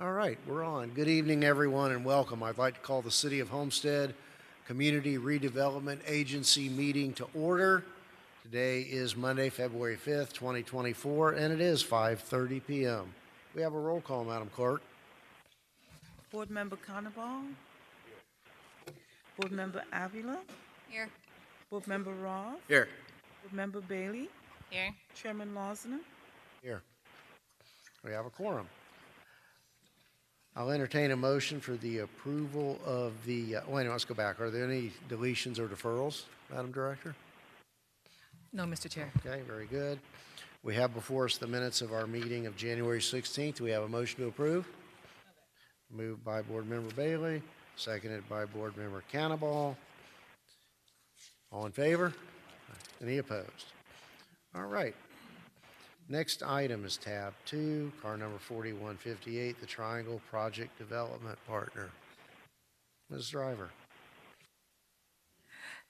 All right, we're on. Good evening, everyone, and welcome. I'd like to call the City of Homestead Community Redevelopment Agency meeting to order. Today is Monday, February 5th, 2024, and it is 5:30 p.m. We have a roll call, Madam Clerk. Board Member Carnival. Board Member Avila. Here. Board Member Roth. Here. Board Member Bailey. Here. Chairman Losner. Here. We have a quorum. I'll entertain a motion for the approval of the, wait, let's go back. Are there any deletions or deferrals, Madam Director? No, Mr. Chair. Okay, very good. We have before us the minutes of our meeting of January 16th. Do we have a motion to approve? Moved by Board Member Bailey, seconded by Board Member Cannibal. All in favor? Any opposed? All right. Next item is tab 2, car number 4158, the Triangle Project Development Partner. Ms. Driver.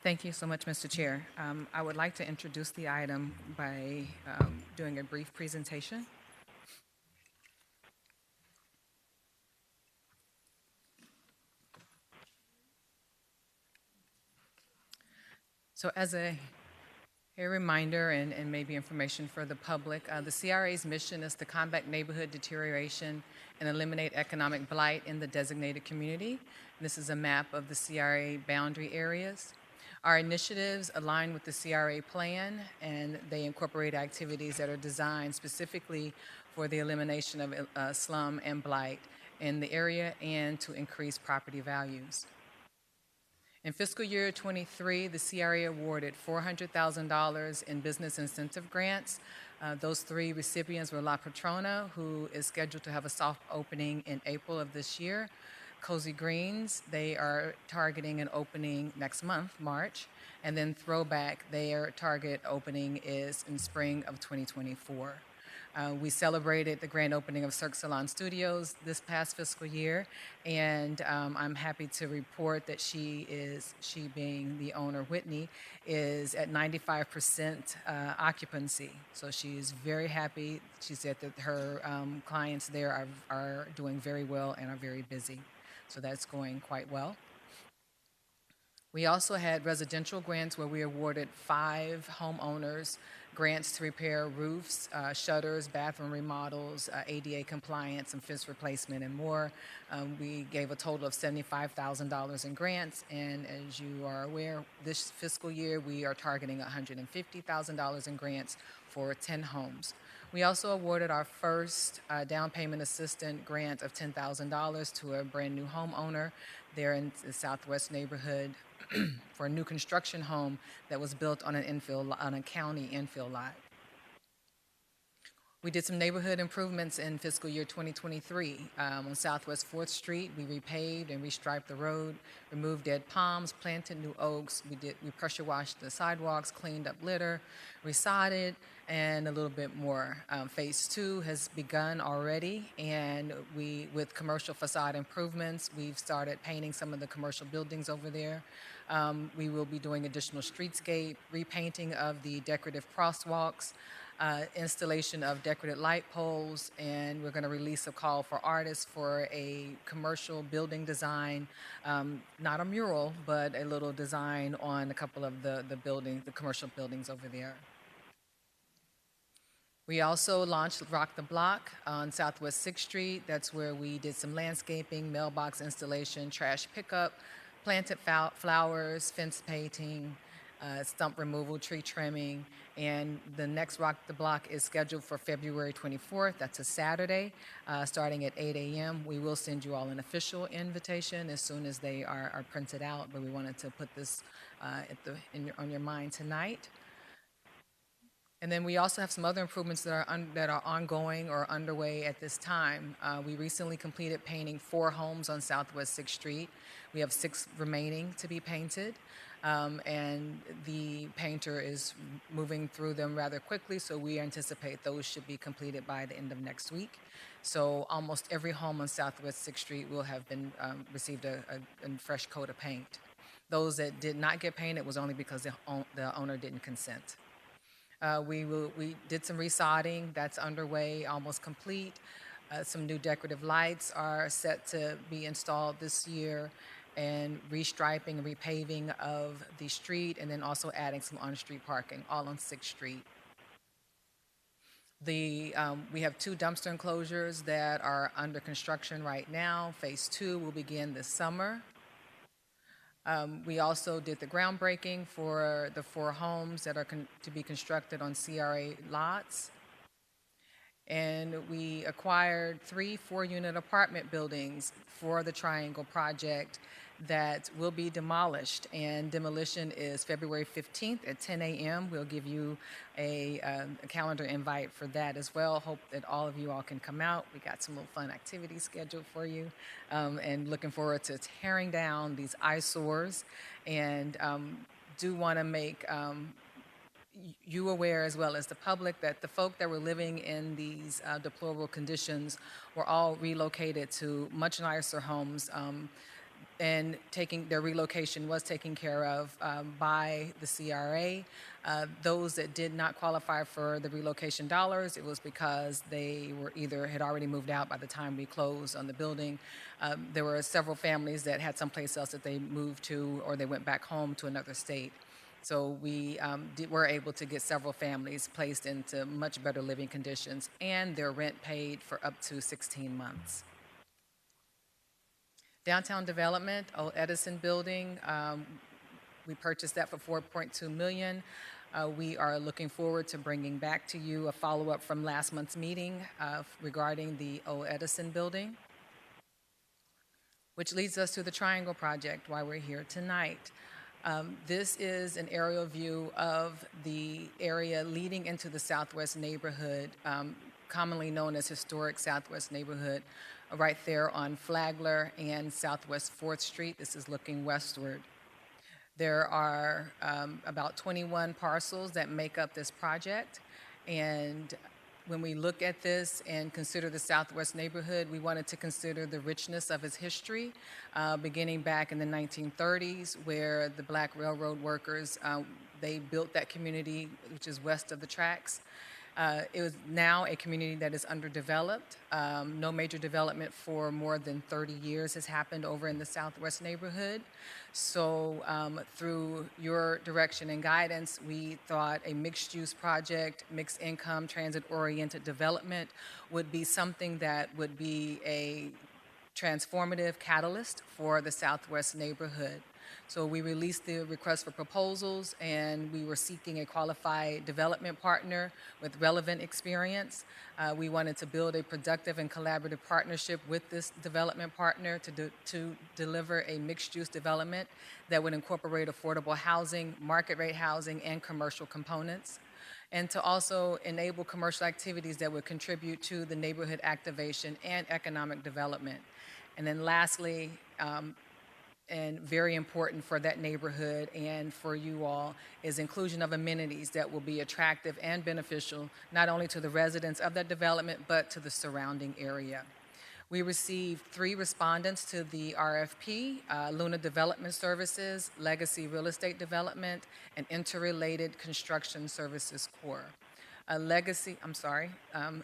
Thank you so much, Mr. Chair. I would like to introduce the item by doing a brief presentation. So as a reminder and maybe information for the public, the CRA's mission is to combat neighborhood deterioration and eliminate economic blight in the designated community. This is a map of the CRA boundary areas. Our initiatives align with the CRA plan, and they incorporate activities that are designed specifically for the elimination of slum and blight in the area and to increase property values. In fiscal year 23, the CRA awarded $400,000 in business incentive grants. Those three recipients were La Patrona, who is scheduled to have a soft opening in April of this year. Cozy Greens, they are targeting an opening next month, March. And then Throwback, their target opening is in spring of 2024. We celebrated the grand opening of Cirque Salon Studios this past fiscal year, and I'm happy to report that she being the owner, Whitney, is at 95% occupancy. So she's very happy. She said that her clients there are doing very well and are very busy. So that's going quite well. We also had residential grants where we awarded 5 homeowners grants to repair roofs, shutters, bathroom remodels, ADA compliance, and fence replacement, and more. We gave a total of $75,000 in grants, and as you are aware, this fiscal year we are targeting $150,000 in grants for 10 homes. We also awarded our first down payment assistant grant of $10,000 to a brand new homeowner there in the Southwest neighborhood for a new construction home that was built on a county infill lot. We did some neighborhood improvements in fiscal year 2023. On Southwest 4th Street, we repaved and restriped the road, removed dead palms, planted new oaks. We pressure washed the sidewalks, cleaned up litter, resodded, and a little bit more. Phase 2 has begun already, and with commercial facade improvements, we've started painting some of the commercial buildings over there. We will be doing additional streetscape, repainting of the decorative crosswalks, installation of decorative light poles, and we're going to release a call for artists for a commercial building design, not a mural, but a little design on a couple of the commercial buildings over there. We also launched Rock the Block on Southwest 6th Street. That's where we did some landscaping, mailbox installation, trash pickup, planted flowers, fence painting, stump removal, tree trimming, and the next Rock the Block is scheduled for February 24th. That's a Saturday, starting at 8 a.m. We will send you all an official invitation as soon as they are printed out, but we wanted to put this on your mind tonight. And then we also have some other improvements that are ongoing or underway at this time. We recently completed painting 4 homes on Southwest 6th Street. We have 6 remaining to be painted, and the painter is moving through them rather quickly, so we anticipate those should be completed by the end of next week. So almost every home on Southwest 6th Street will have been received a fresh coat of paint. Those that did not get painted was only because the owner didn't consent. We did some resodding that's underway, almost complete. Some new decorative lights are set to be installed this year, and restriping and repaving of the street, and then also adding some on-street parking, all on 6th Street. We have 2 dumpster enclosures that are under construction right now. Phase 2 will begin this summer. We also did the groundbreaking for the 4 homes that are to be constructed on CRA lots. And we acquired 3 4-unit apartment buildings for the Triangle project that will be demolished. And demolition is February 15th at 10 a.m. We'll give you a calendar invite for that as well. Hope that all of you all can come out. We got some little fun activities scheduled for you, and looking forward to tearing down these eyesores. And do want to make you aware, as well as the public, that the folk that were living in these deplorable conditions were all relocated to much nicer homes, and their relocation was taken care of by the CRA. Those that did not qualify for the relocation dollars, it was because they were either had already moved out by the time we closed on the building. There were several families that had someplace else that they moved to, or they went back home to another state. So we were able to get several families placed into much better living conditions, and their rent paid for up to 16 months. Downtown development, Old Edison building, we purchased that for $4.2 million. We are looking forward to bringing back to you a follow-up from last month's meeting regarding the Old Edison building, which leads us to the Triangle project, why we're here tonight. This is an aerial view of the area leading into the Southwest neighborhood, commonly known as Historic Southwest Neighborhood, right there on Flagler and Southwest 4th Street. This is looking westward. There are about 21 parcels that make up this project, and when we look at this and consider the Southwest neighborhood, we wanted to consider the richness of its history, beginning back in the 1930s, where the Black railroad workers, they built that community, which is west of the tracks. It was now a community that is underdeveloped. No major development for more than 30 years has happened over in the Southwest neighborhood. So through your direction and guidance, we thought a mixed-use project, mixed income, transit-oriented development would be something that would be a transformative catalyst for the Southwest neighborhood. So we released the request for proposals, and we were seeking a qualified development partner with relevant experience. We wanted to build a productive and collaborative partnership with this development partner to deliver a mixed-use development that would incorporate affordable housing, market rate housing, and commercial components, and to also enable commercial activities that would contribute to the neighborhood activation and economic development. And then lastly, and very important for that neighborhood and for you all, is inclusion of amenities that will be attractive and beneficial not only to the residents of that development, but to the surrounding area. We received 3 respondents to the RFP, Luna Development Services, Legacy Real Estate Development, and Interrelated Construction Services Corps.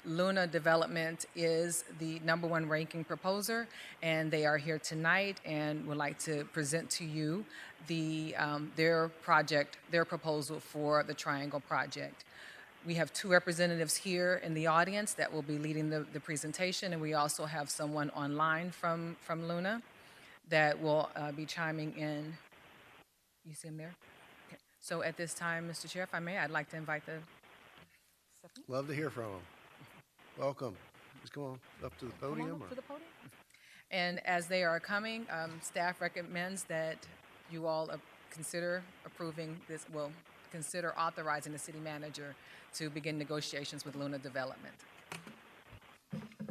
Luna Development is the #1 ranking proposer, and they are here tonight and would like to present to you their proposal for the Triangle project. We have 2 representatives here in the audience that will be leading the presentation, and we also have someone online from Luna that will be chiming in. You see him there? Okay. So at this time, Mr. Chair, if I may, I'd like to invite the Love to hear from them. Welcome. Just come on up to the podium. to the podium. And as they are coming, staff recommends that you all consider approving this, consider authorizing the city manager to begin negotiations with Luna Development.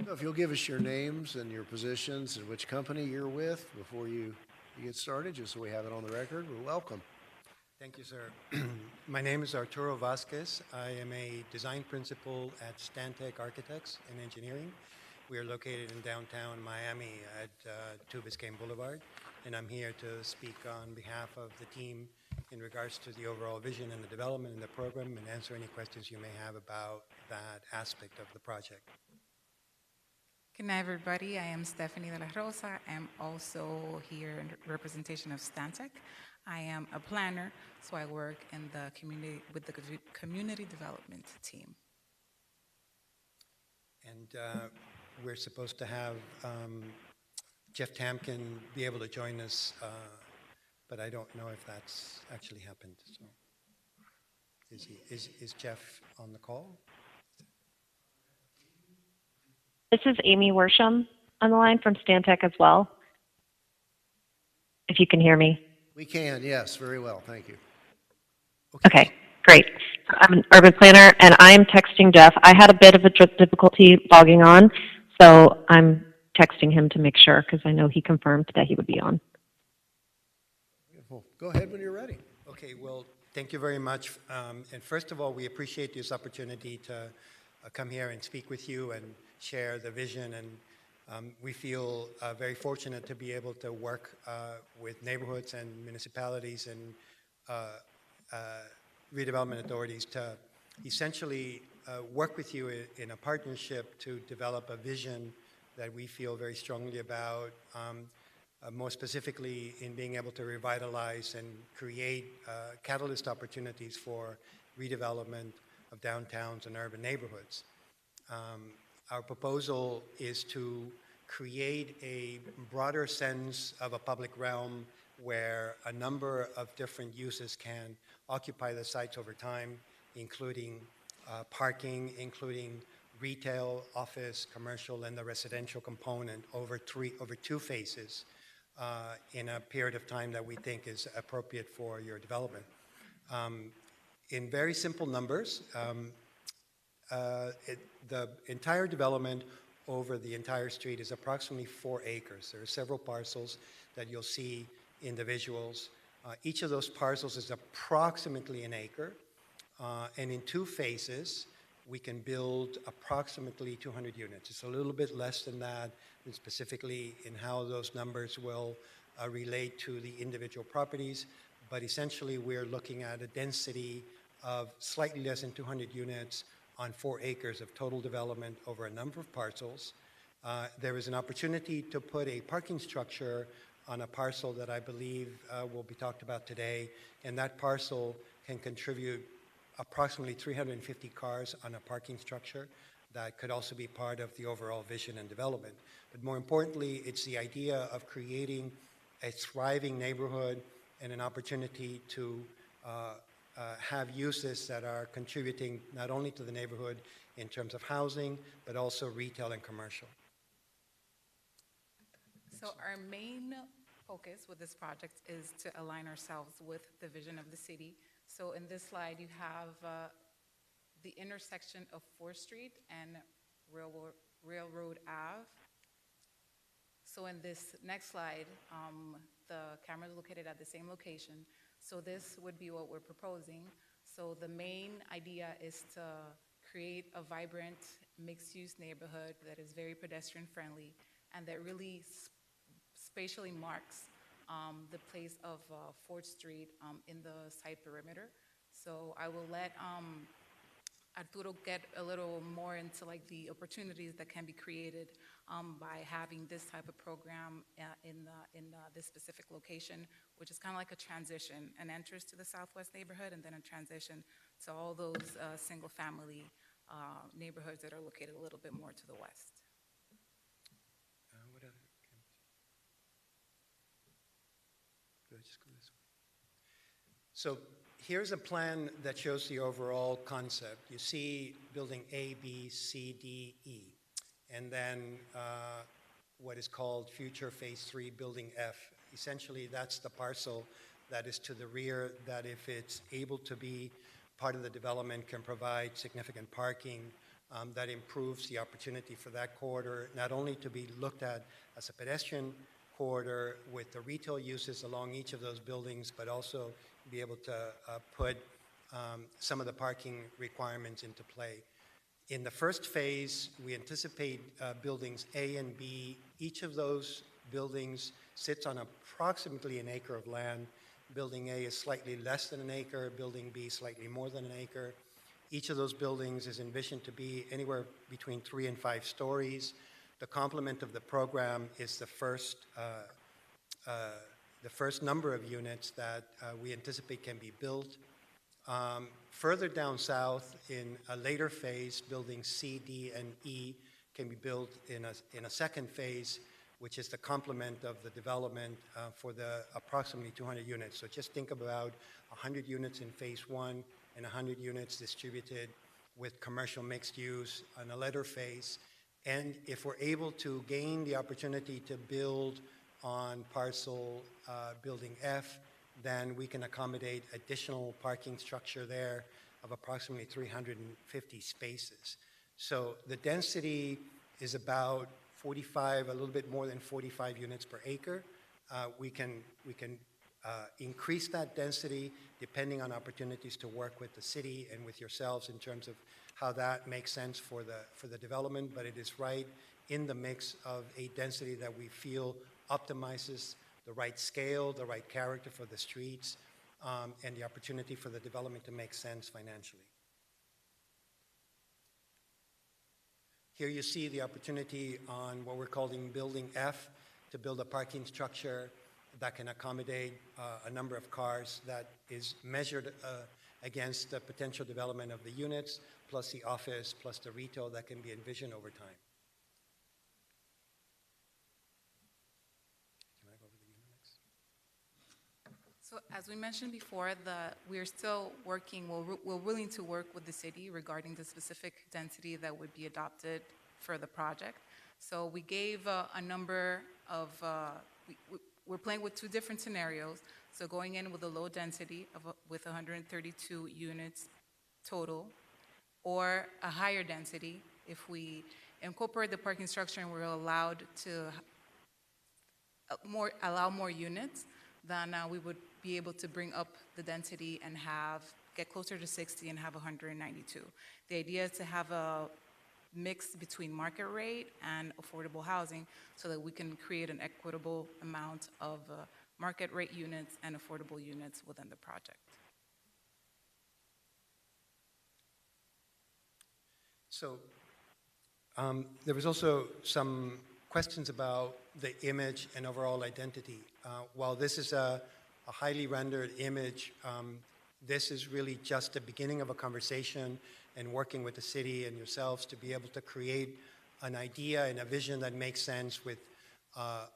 So if you'll give us your names and your positions and which company you're with before you get started, just so we have it on the record, we're welcome. Thank you, sir. My name is Arturo Vasquez. I am a design principal at Stantec Architects and Engineering. We are located in downtown Miami at 2 Biscayne Boulevard, and I'm here to speak on behalf of the team in regards to the overall vision and the development and the program, and answer any questions you may have about that aspect of the project. Good night, everybody. I am Stephanie de la Rosa. I'm also here in representation of Stantec. I am a planner, so I work in the community with the community development team. And we're supposed to have Jeff Tamkin be able to join us, but I don't know if that's actually happened. So, is Jeff on the call? This is Amy Worsham on the line from Stantec as well, if you can hear me. We can, yes, very well, thank you. Okay, great. I'm an urban planner, and I'm texting Jeff. I had a bit of a difficulty logging on, so I'm texting him to make sure, because I know he confirmed that he would be on. Well, go ahead when you're ready. Okay, well, thank you very much. And first of all, we appreciate this opportunity to come here and speak with you and share the vision. And we feel very fortunate to be able to work with neighborhoods and municipalities and redevelopment authorities to essentially work with you in a partnership to develop a vision that we feel very strongly about, more specifically in being able to revitalize and create catalyst opportunities for redevelopment of downtowns and urban neighborhoods. Our proposal is to create a broader sense of a public realm where a number of different uses can occupy the sites over time, including parking, including retail, office, commercial, and the residential component over two phases in a period of time that we think is appropriate for your development. In very simple numbers, the entire development over the entire street is approximately 4 acres. There are several parcels that you'll see in the visuals. Each of those parcels is approximately an acre, and in 2 phases, we can build approximately 200 units. It's a little bit less than that, and specifically in how those numbers will relate to the individual properties, but essentially we're looking at a density of slightly less than 200 units on 4 acres of total development over a number of parcels. There is an opportunity to put a parking structure on a parcel that I believe will be talked about today, and that parcel can contribute approximately 350 cars on a parking structure that could also be part of the overall vision and development. But more importantly, it's the idea of creating a thriving neighborhood and an opportunity to have uses that are contributing not only to the neighborhood in terms of housing, but also retail and commercial. So our main focus with this project is to align ourselves with the vision of the city. So in this slide, you have the intersection of 4th Street and Railroad Ave. So in this next slide, the camera is located at the same location. So this would be what we're proposing. So the main idea is to create a vibrant mixed-use neighborhood that is very pedestrian-friendly and that really spatially marks the place of 4th Street in the site perimeter. So I will let Arturo get a little more into like the opportunities that can be created by having this type of program in this specific location, which is kind of like a transition, an entrance to the Southwest neighborhood and then a transition to all those single-family neighborhoods that are located a little bit more to the west. What other cameras? Do I just go this way? So here's a plan that shows the overall concept. You see building A, B, C, D, E, and then what is called future phase 3 building F. Essentially, that's the parcel that is to the rear that if it's able to be part of the development can provide significant parking that improves the opportunity for that corridor, not only to be looked at as a pedestrian corridor with the retail uses along each of those buildings, but also be able to put some of the parking requirements into play. In the first phase, we anticipate buildings A and B. Each of those buildings sits on approximately an acre of land. Building A is slightly less than an acre, building B slightly more than an acre. Each of those buildings is envisioned to be anywhere between 3 and 5 stories. The complement of the program is the first number of units that we anticipate can be built. Further down south, in a later phase, buildings C, D, and E can be built in a second phase, which is the complement of the development for the approximately 200 units. So just think about 100 units in phase one and 100 units distributed with commercial mixed use on a later phase. And if we're able to gain the opportunity to build on parcel building F, then we can accommodate additional parking structure there of approximately 350 spaces. So the density is about 45, a little bit more than 45 units per acre. We can increase that density depending on opportunities to work with the city and with yourselves in terms of how that makes sense for the development, but it is right in the mix of a density that we feel optimizes the right scale, the right character for the streets, and the opportunity for the development to make sense financially. Here you see the opportunity on what we're calling Building F to build a parking structure that can accommodate a number of cars that is measured against the potential development of the units, plus the office, plus the retail that can be envisioned over time. Can I go over the unit next? So as we mentioned before, we're still working, we're willing to work with the city regarding the specific density that would be adopted for the project. So we gave a number of, we're playing with two different scenarios. So going in with a low density with 132 units total, or a higher density if we incorporate the parking structure and we're allowed to allow more units, then we would be able to bring up the density and get closer to 60 and have 192. The idea is to have a mix between market rate and affordable housing so that we can create an equitable amount of market rate units and affordable units within the project. So there was also some questions about the image and overall identity. While this is a highly rendered image, this is really just the beginning of a conversation and working with the city and yourselves to be able to create an idea and a vision that makes sense with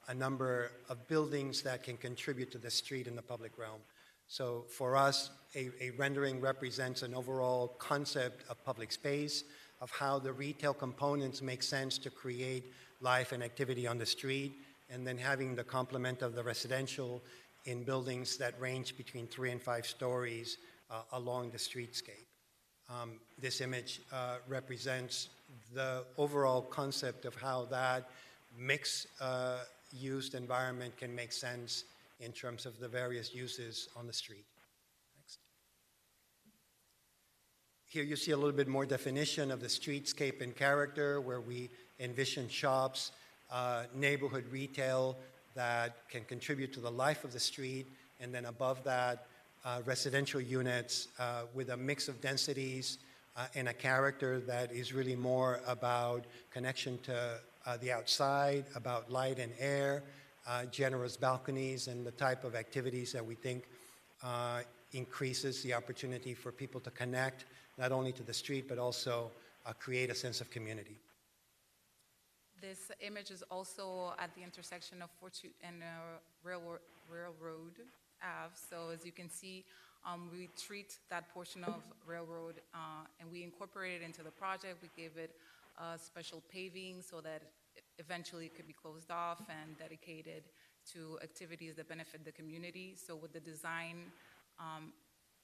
a number of buildings that can contribute to the street and the public realm. So for us, a rendering represents an overall concept of public space, of how the retail components make sense to create life and activity on the street, and then having the complement of the residential in buildings that range between 3 and 5 stories along the streetscape. This image represents the overall concept of how that mixed used environment can make sense in terms of the various uses on the street. Next. Here you see a little bit more definition of the streetscape and character, where we envision shops, neighborhood retail that can contribute to the life of the street, and then above that, residential units with a mix of densities and a character that is really more about connection to the outside, about light and air, generous balconies, and the type of activities that we think increases the opportunity for people to connect not only to the street, but also create a sense of community. This image is also at the intersection of Fortune and Railroad Ave. So as you can see, we treat that portion of Railroad and we incorporate it into the project. We gave it special paving so that eventually it could be closed off and dedicated to activities that benefit the community. So with the design,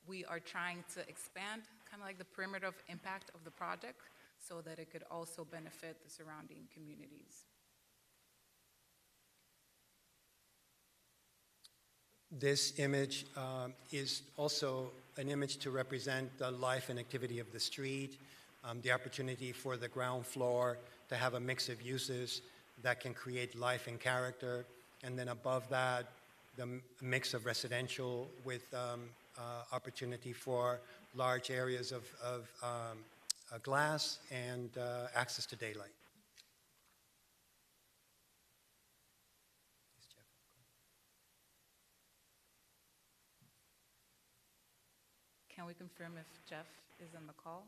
we are trying to expand kind of like the perimeter of impact of the project so that it could also benefit the surrounding communities. This image is also an image to represent the life and activity of the street, the opportunity for the ground floor to have a mix of uses that can create life and character, and then above that, the mix of residential with opportunity for large areas of, glass and access to daylight. Can we confirm if Jeff is in the call?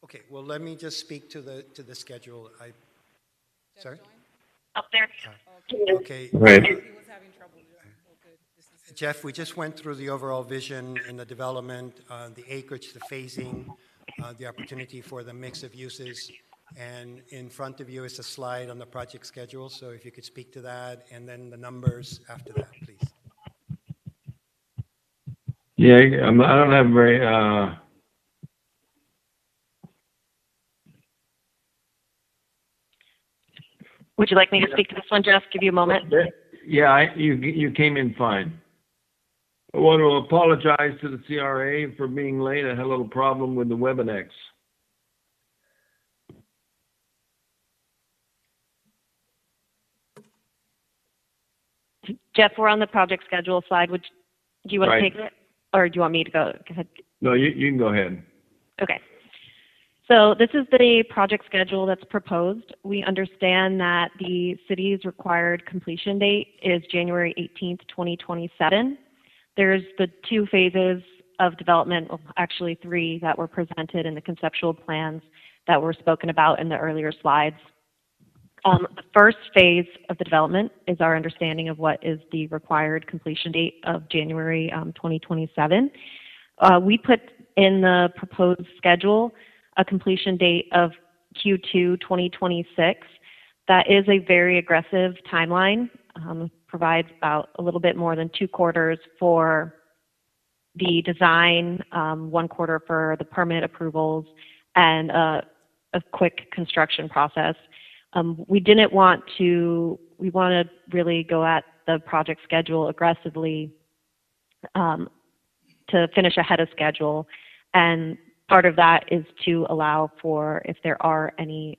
Okay, well, let me just speak to the schedule. Jeff Sorry? joined? Up there. Okay. Right. He was having trouble. Oh, good. This is his Jeff, we just went through the overall vision in the development, the acreage, the phasing, the opportunity for the mix of uses. And in front of you is a slide on the project schedule, so if you could speak to that, and then the numbers after that, please. Yeah, I don't have very, Would you like me to speak to this one, Jeff? Give you a moment. yeah, you came in fine. I want to apologize to the CRA for being late. I had a little problem with the Webinex. Jeff, we're on the project schedule slide. Do you want to Right. take it, or do you want me to go ahead? No, you can go ahead. Okay. So this is the project schedule that's proposed. We understand that the city's required completion date is January 18th, 2027. There's the 2 phases of development, well, actually 3, that were presented in the conceptual plans that were spoken about in the earlier slides. The first phase of the development is our understanding of what is the required completion date of January 2027. We put in the proposed schedule a completion date of Q2 2026. That is a very aggressive timeline. Provides about a little bit more than 2 quarters for the design, 1 quarter for the permit approvals, and a quick construction process. We want to really go at the project schedule aggressively to finish ahead of schedule. And part of that is to allow for, if there are any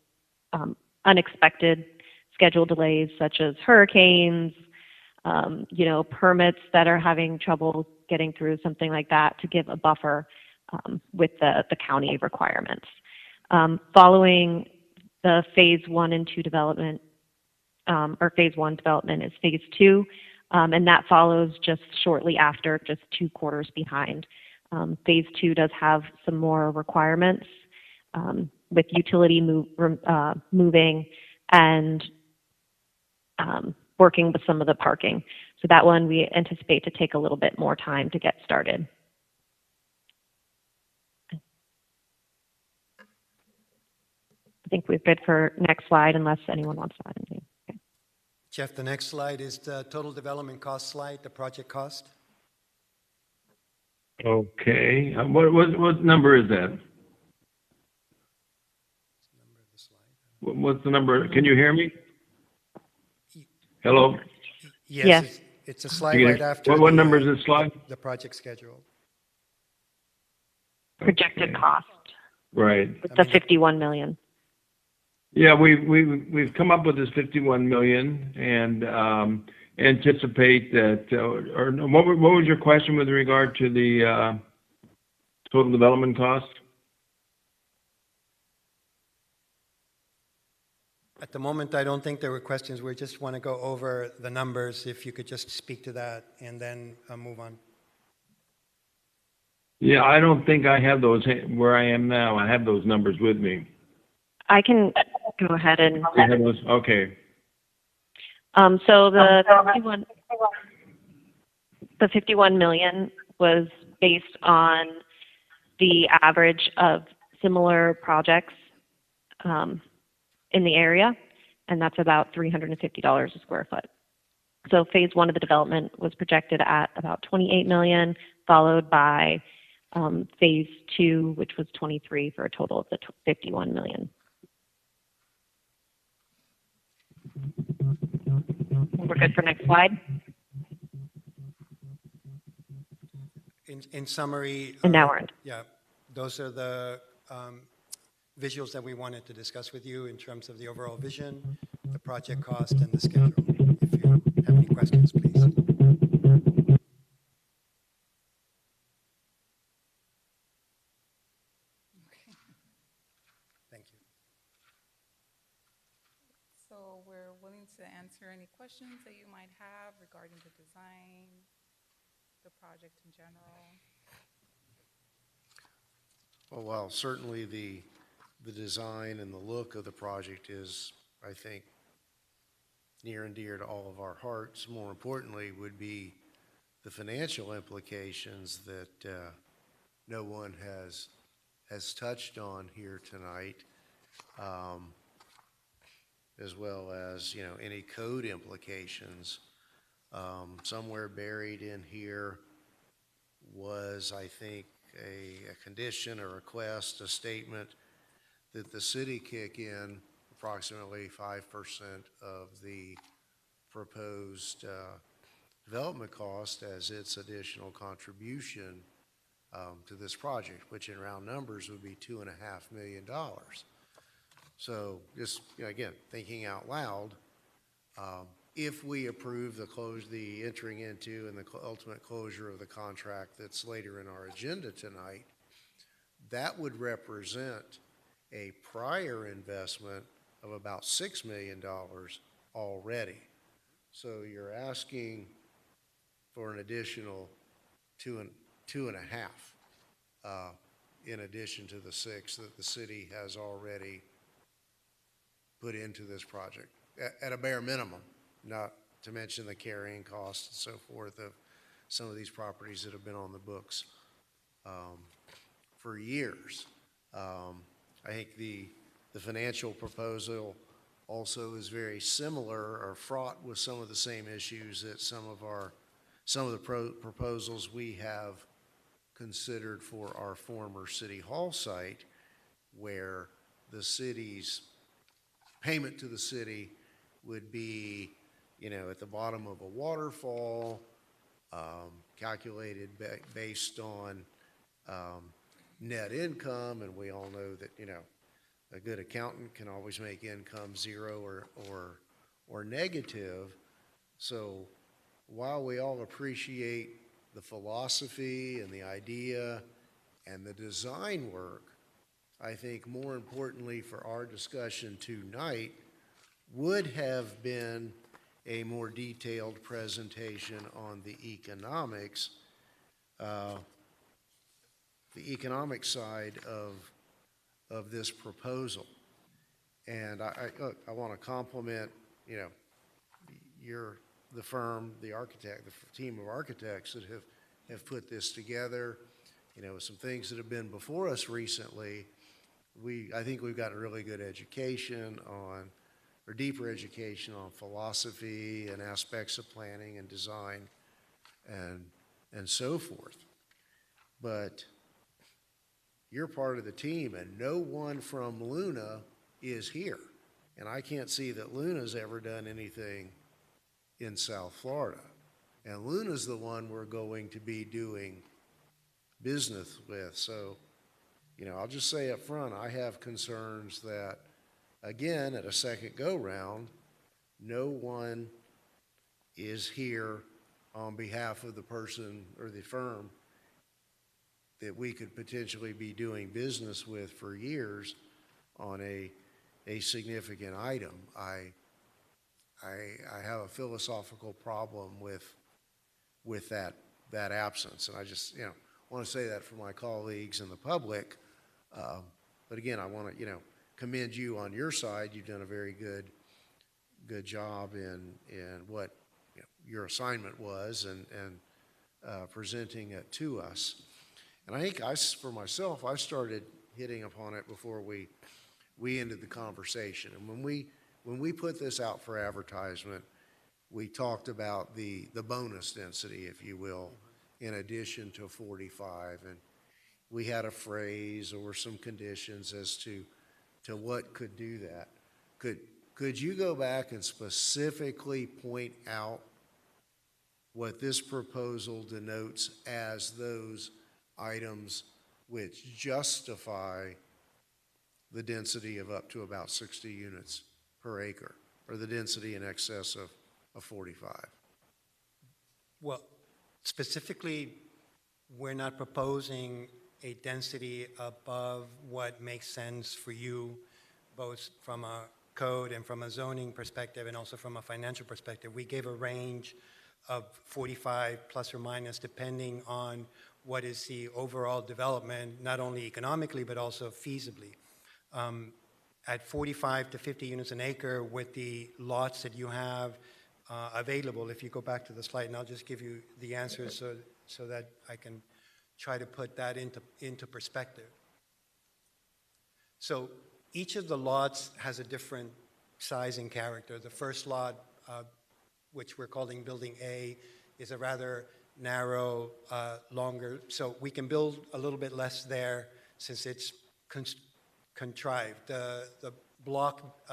unexpected schedule delays, such as hurricanes, permits that are having trouble getting through, something like that, to give a buffer with the county requirements. Following the phase 1 and 2 development, or phase 1 development is phase 2, and that follows just shortly after, just 2 quarters behind. Phase 2 does have some more requirements with utility moving and working with some of the parking. So that one we anticipate to take a little bit more time to get started. I think we're good for next slide unless anyone wants to add anything. Okay. Jeff, the next slide is the total development cost slide, the project cost. Okay. What number is that? What's the number? Can you hear me? Hello? Yes, Yes. it's a slide right after What number is this slide? the project schedule. Projected Okay. cost Right. with the 51 million. Yeah, we've come up with this 51 million and anticipate that. Or what was your question with regard to the total development cost? At the moment, I don't think there were questions. We just want to go over the numbers. If you could just speak to that and then move on. Yeah, I don't think I have those where I am now. I have those numbers with me. I can go ahead and. You have those? Okay. So the 51 million was based on the average of similar projects in the area, and that's about $350 a square foot. So phase 1 of the development was projected at about 28 million, followed by phase 2, which was 23, for a total of the 51 million. We're good for next slide. In summary, And now we're in. yeah, those are the visuals that we wanted to discuss with you in terms of the overall vision, the project cost, and the schedule. If you have any questions, please. Okay. Thank you. So we're to answer any questions that you might have regarding the design, the project in general. Well, while certainly the design and the look of the project is, I think, near and dear to all of our hearts, more importantly would be the financial implications that no one has touched on here tonight, as well as, any code implications. Somewhere buried in here was, I think, a condition, a request, a statement that the city kick in approximately 5% of the proposed development cost as its additional contribution to this project, which in round numbers would be $2.5 million. So just, again, thinking out loud, if we approve the entering into and the ultimate closure of the contract that's later in our agenda tonight, that would represent a prior investment of about $6 million already. So you're asking for an additional two and a half, in addition to the 6 that the city has already put into this project, at a bare minimum, not to mention the carrying costs and so forth of some of these properties that have been on the books for years. I think the financial proposal also is very similar or fraught with some of the same issues that some of the proposals we have considered for our former city hall site, where the city's payment to the city would be, at the bottom of a waterfall, calculated based on net income, and we all know that, a good accountant can always make income zero or negative. So while we all appreciate the philosophy and the idea and the design work, I think more importantly for our discussion tonight would have been a more detailed presentation on the economics side of this proposal. And I want to compliment, the firm, the architect, the team of architects that have put this together. Some things that have been before us recently, I think we've gotten a really good education on, or deeper education on philosophy and aspects of planning and design and so forth. But you're part of the team, and no one from Luna is here. And I can't see that Luna's ever done anything in South Florida. And Luna's the one we're going to be doing business with. So, I'll just say up front, I have concerns that, again, at a second go-round, no one is here on behalf of the person or the firm that we could potentially be doing business with for years on a significant item. I have a philosophical problem with that absence, and I just want to say that for my colleagues and the public. But again, I want to commend you on your side. You've done a very good job in what your assignment was and presenting it to us. And I think for myself, I started hitting upon it before we ended the conversation. And when we put this out for advertisement, we talked about the bonus density, if you will, in addition to 45. And we had a phrase or some conditions as to what could do that. Could you go back and specifically point out what this proposal denotes as those items which justify the density of up to about 60 units per acre, or the density in excess of 45? Well, specifically, we're not proposing a density above what makes sense for you, both from a code and from a zoning perspective and also from a financial perspective, we gave a range of 45 plus or minus depending on what is the overall development, not only economically but also feasibly. At 45 to 50 units an acre with the lots that you have available, if you go back to the slide, and I'll just give you the answers so that I can try to put that into perspective. So each of the lots has a different size and character. The first lot, which we're calling Building A, is a rather narrow, longer, so we can build a little bit less there since it's contrived. The block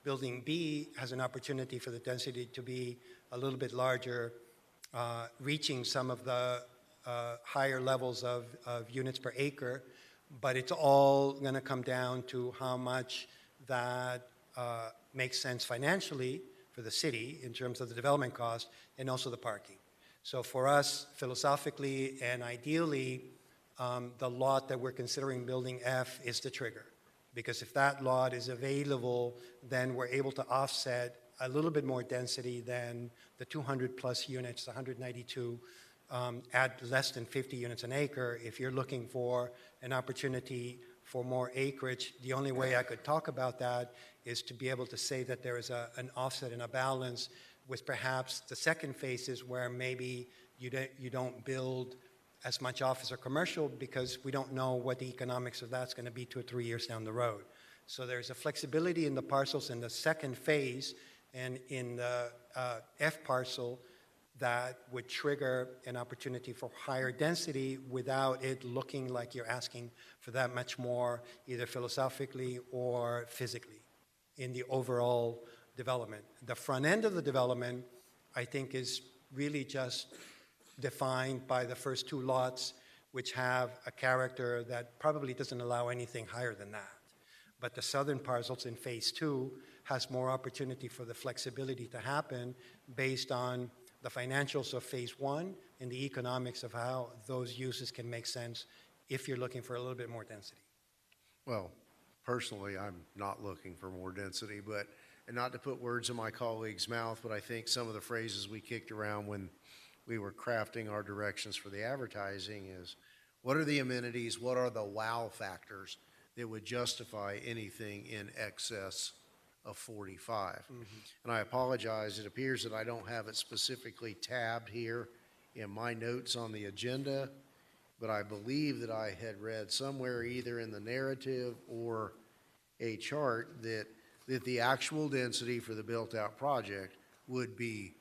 Building B has an opportunity for the density to be a little bit larger, reaching some of the higher levels of units per acre, but it's all going to come down to how much that makes sense financially for the city in terms of the development cost and also the parking. So for us, philosophically and ideally, the lot that we're considering Building F is the trigger. Because if that lot is available, then we're able to offset a little bit more density than the 200 plus units, 192, at less than 50 units an acre. If you're looking for an opportunity for more acreage, the only way I could talk about that is to be able to say that there is an offset and a balance with perhaps the second phases where maybe you don't build as much office or commercial because we don't know what the economics of that's going to be 2 or 3 years down the road. So there's a flexibility in the parcels in the second phase and in the F parcel that would trigger an opportunity for higher density without it looking like you're asking for that much more, either philosophically or physically in the overall development. The front end of the development, I think, is really just defined by the first 2 lots, which have a character that probably doesn't allow anything higher than that. But the southern parcels in phase 2 has more opportunity for the flexibility to happen based on the financials of phase 1 and the economics of how those uses can make sense if you're looking for a little bit more density. Well, personally, I'm not looking for more density, but, and not to put words in my colleague's mouth, but I think some of the phrases we kicked around when we were crafting our directions for the advertising is, what are the amenities, what are the wow factors that would justify anything in excess of 45? Mm-hmm. And I apologize, it appears that I don't have it specifically tabbed here in my notes on the agenda, but I believe that I had read somewhere either in the narrative or a chart that the actual density for the built-out project would be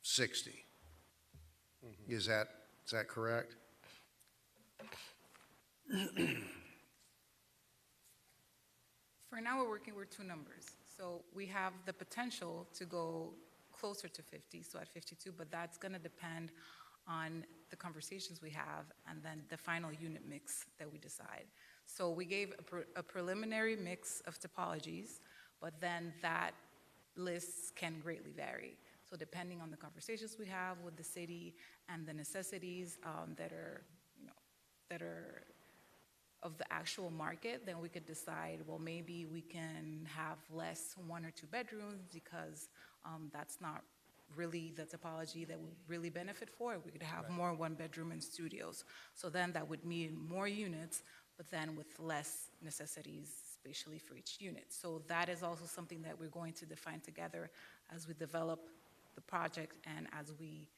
60. Mm-hmm. Is that correct? For now, we're working with 2 numbers. So we have the potential to go closer to 50, so at 52, but that's going to depend on the conversations we have and then the final unit mix that we decide. So we gave a preliminary mix of topologies, but then that list can greatly vary. So depending on the conversations we have with the city and the necessities that are of the actual market, then we could decide, well, maybe we can have less 1 or 2 bedrooms because that's not really the topology that we really benefit for. We could have more 1-bedroom and studios. So then that would mean more units, but then with less necessities spatially for each unit. So that is also something that we're going to define together as we develop the project and as we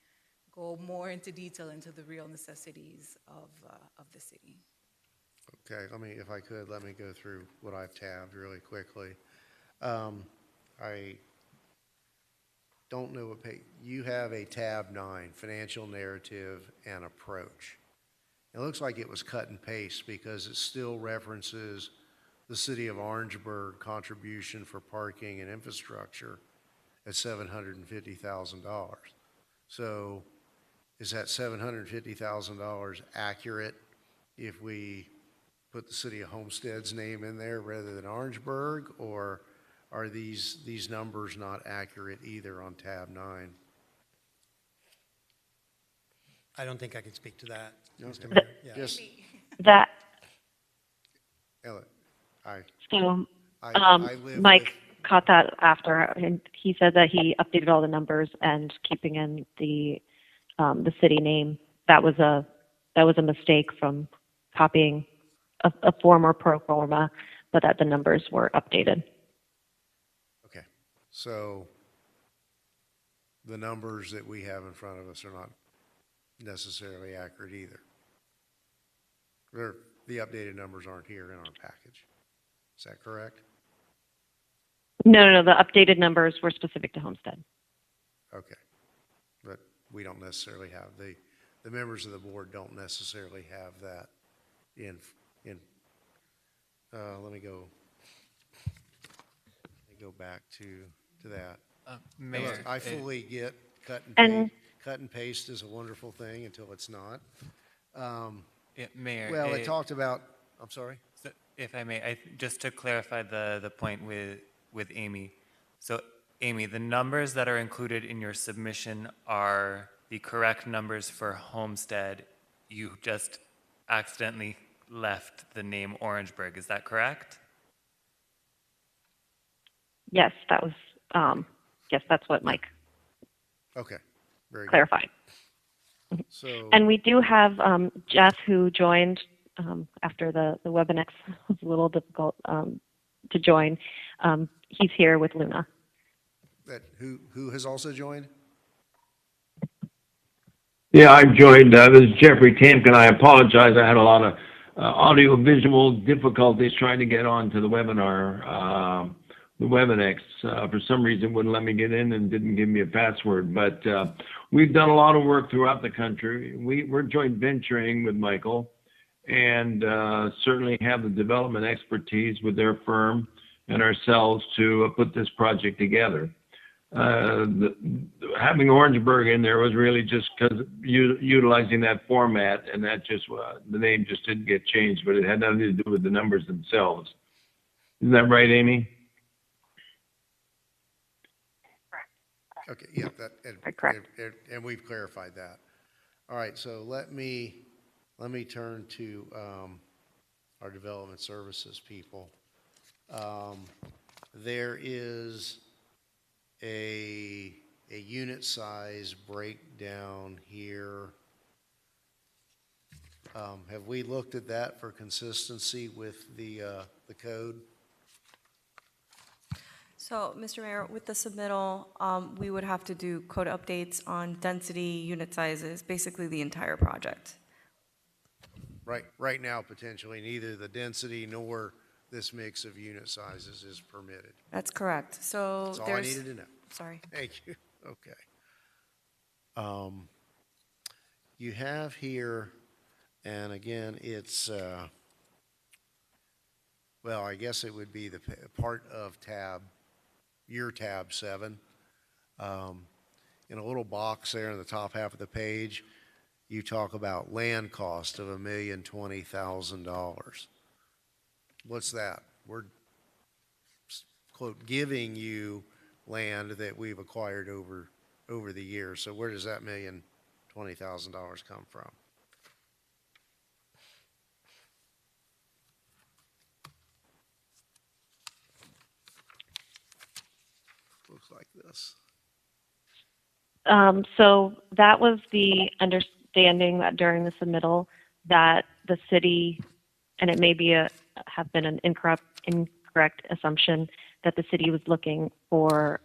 go more into detail into the real necessities of the city. Okay, if I could, let me go through what I've tabbed really quickly. I don't know what page, you have a tab 9, financial narrative and approach. It looks like it was cut and paste because it still references the city of Orangeburg contribution for parking and infrastructure at $750,000. So is that $750,000 accurate if we put the city of Homestead's name in there rather than Orangeburg, or are these numbers not accurate either on tab 9? I don't think I can speak to that, Mr. Okay. Mayor. Yeah. Just, That, Ellen, so, I live Mike, caught that after, and he said that he updated all the numbers and keeping in the city name. That was a mistake from copying a former pro forma, but that the numbers were updated. Okay, so the numbers that we have in front of us are not necessarily accurate either. The updated numbers aren't here in our package. Is that correct? No. The updated numbers were specific to Homestead. Okay, but we don't necessarily have, the members of the board don't necessarily have that in, let me go back to that. Mayor, Look, I fully get cut And- and paste is a wonderful thing until it's not. Mayor. Well, it talked about, I'm sorry? So if I may, just to clarify the point with Amy. So, Amy, the numbers that are included in your submission are the correct numbers for Homestead. You just accidentally left the name Orangeburg. Is that correct? Yes, that was. Yes, that's what Mike Okay, very good. clarified. So, And we do have Jeff, who joined after the WebEx was a little difficult to join. He's here with Luna. who has also joined? Yeah, I've joined. This is Jeffrey Tampkin. I apologize. I had a lot of audio-visual difficulties trying to get on to the webinar. The WebEx, for some reason, wouldn't let me get in and didn't give me a password. But we've done a lot of work throughout the country. We're joint venturing with Michael and certainly have the development expertise with their firm and ourselves to put this project together. Having Orangeburg in there was really just because utilizing that format, and that just the name just didn't get changed, but it had nothing to do with the numbers themselves. Isn't that right, Amy? Okay, yeah, Correct. and we've clarified that. All right, so let me turn to our development services people. There is a unit size breakdown here. Have we looked at that for consistency with the code? So, Mr. Mayor, with the submittal, we would have to do code updates on density, unit sizes, basically the entire project. Right now, potentially, neither the density nor this mix of unit sizes is permitted. That's correct. So That's all I needed to know. Sorry. Thank you. Okay. You have here, and again, it's, well, I guess it would be the part of your tab 7. In a little box there in the top half of the page, you talk about land cost of $1,020,000. What's that? We're, quote, giving you land that we've acquired over the years. So where does that $1,020,000 come from? Looks like this. So that was the understanding that during the submittal that the city, and it may be have been an incorrect assumption that the city was looking for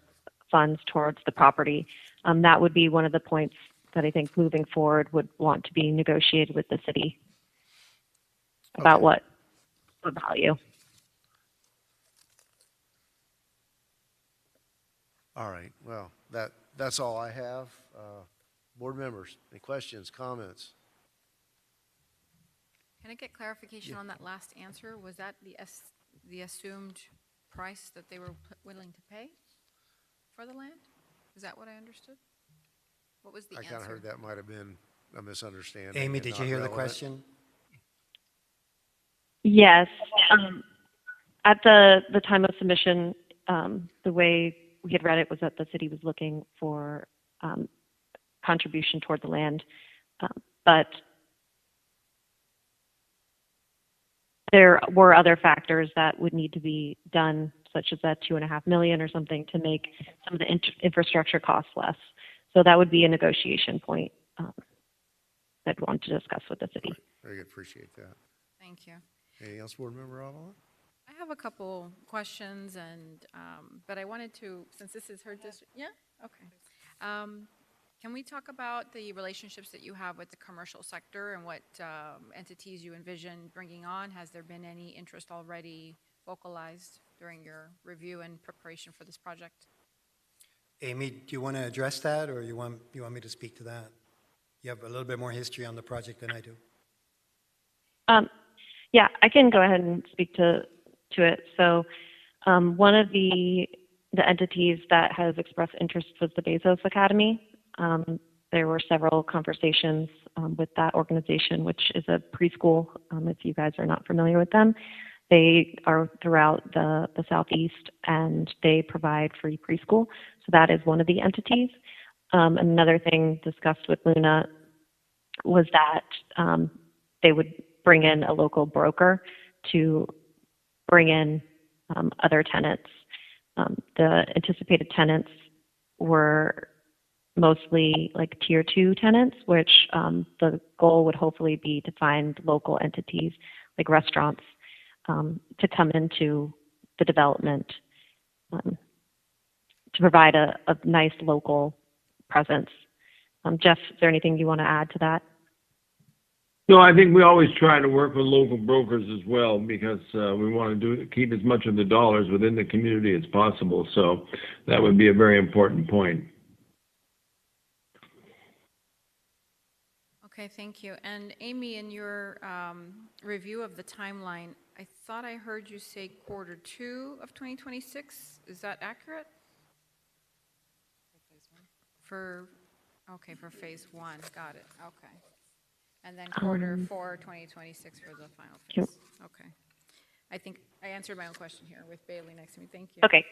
funds towards the property. That would be one of the points that I think moving forward would want to be negotiated with the city about Okay. what value. All right. Well, that's all I have. Board members, any questions, comments? Can I get clarification on that last answer? Was that the assumed price that they were willing to pay for the land? Is that what I understood? What was the I answer? kind of heard that might have been a misunderstanding. Amy, and did not you hear the relevant. question? Yes. At the time of submission, the way we had read it was that the city was looking for contribution toward the land, but there were other factors that would need to be done, such as that 2.5 million or something, to make some of the infrastructure costs less. So that would be a negotiation point that we want to discuss with the city. Very good, appreciate that. Thank you. Anything else, Board Member Avila? I have a couple questions, and but I wanted to, since this is her district. Yeah. Okay. Can we talk about the relationships that you have with the commercial sector and what entities you envision bringing on? Has there been any interest already vocalized during your review and preparation for this project? Amy, do you want to address that, or you want me to speak to that? You have a little bit more history on the project than I do. Yeah, I can go ahead and speak to it. So one of the entities that has expressed interest was the Bezos Academy. There were several conversations with that organization, which is a preschool, if you guys are not familiar with them. They are throughout the Southeast, and they provide free preschool. So that is one of the entities. Another thing discussed with Luna was that they would bring in a local broker to bring in other tenants. The anticipated tenants were mostly like tier 2 tenants, which the goal would hopefully be to find local entities like restaurants to come into the development to provide a nice local presence. Jeff, is there anything you want to add to that? No, I think we always try to work with local brokers as well, because we want to keep as much of the dollars within the community as possible. So that would be a very important point. Okay, thank you. And Amy, in your review of the timeline, I thought I heard you say Q2 of 2026. Is that accurate? For phase 1. Got it. Okay. And then Q4 2026 for the final phase. Yep. Okay. I think I answered my own question here with Bailey next to me. Thank you. Okay.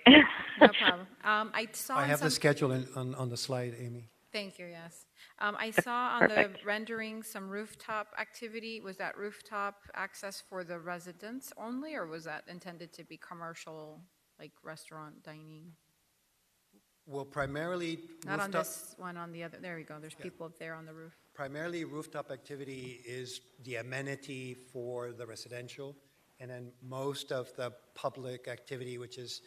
No problem. I have the schedule on the slide, Amy. Thank you, yes. I saw on the rendering some rooftop activity. Was that rooftop access for the residents only, or was that intended to be commercial, like restaurant, dining? Well, primarily Not on this one, on the other. There we go. There's people up there on the roof. Primarily, rooftop activity is the amenity for the residential, and then most of the public activity, which is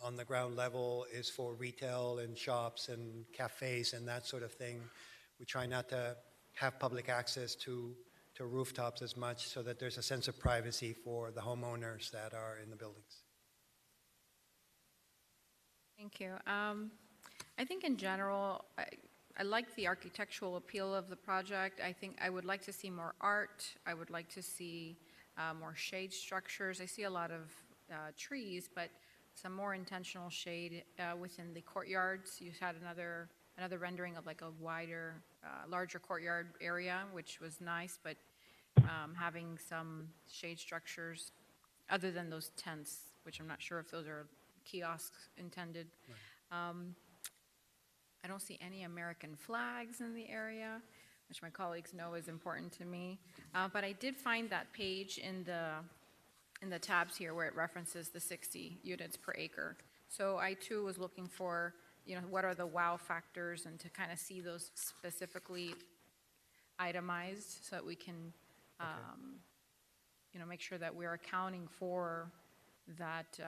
on the ground level, is for retail and shops and cafes and that sort of thing. We try not to have public access to rooftops as much, so that there's a sense of privacy for the homeowners that are in the buildings. Thank you. I think in general, I like the architectural appeal of the project. I think I would like to see more art. I would like to see more shade structures. I see a lot of trees, but some more intentional shade within the courtyards. You had another rendering of like a wider, larger courtyard area, which was nice, but having some shade structures other than those tents, which I'm not sure if those are kiosks intended. Right. I don't see any American flags in the area, which my colleagues know is important to me. But I did find that page in the tabs here where it references the 60 units per acre. So I too was looking for, what are the wow factors, and to kind of see those specifically itemized so that we can, make sure that we're accounting for that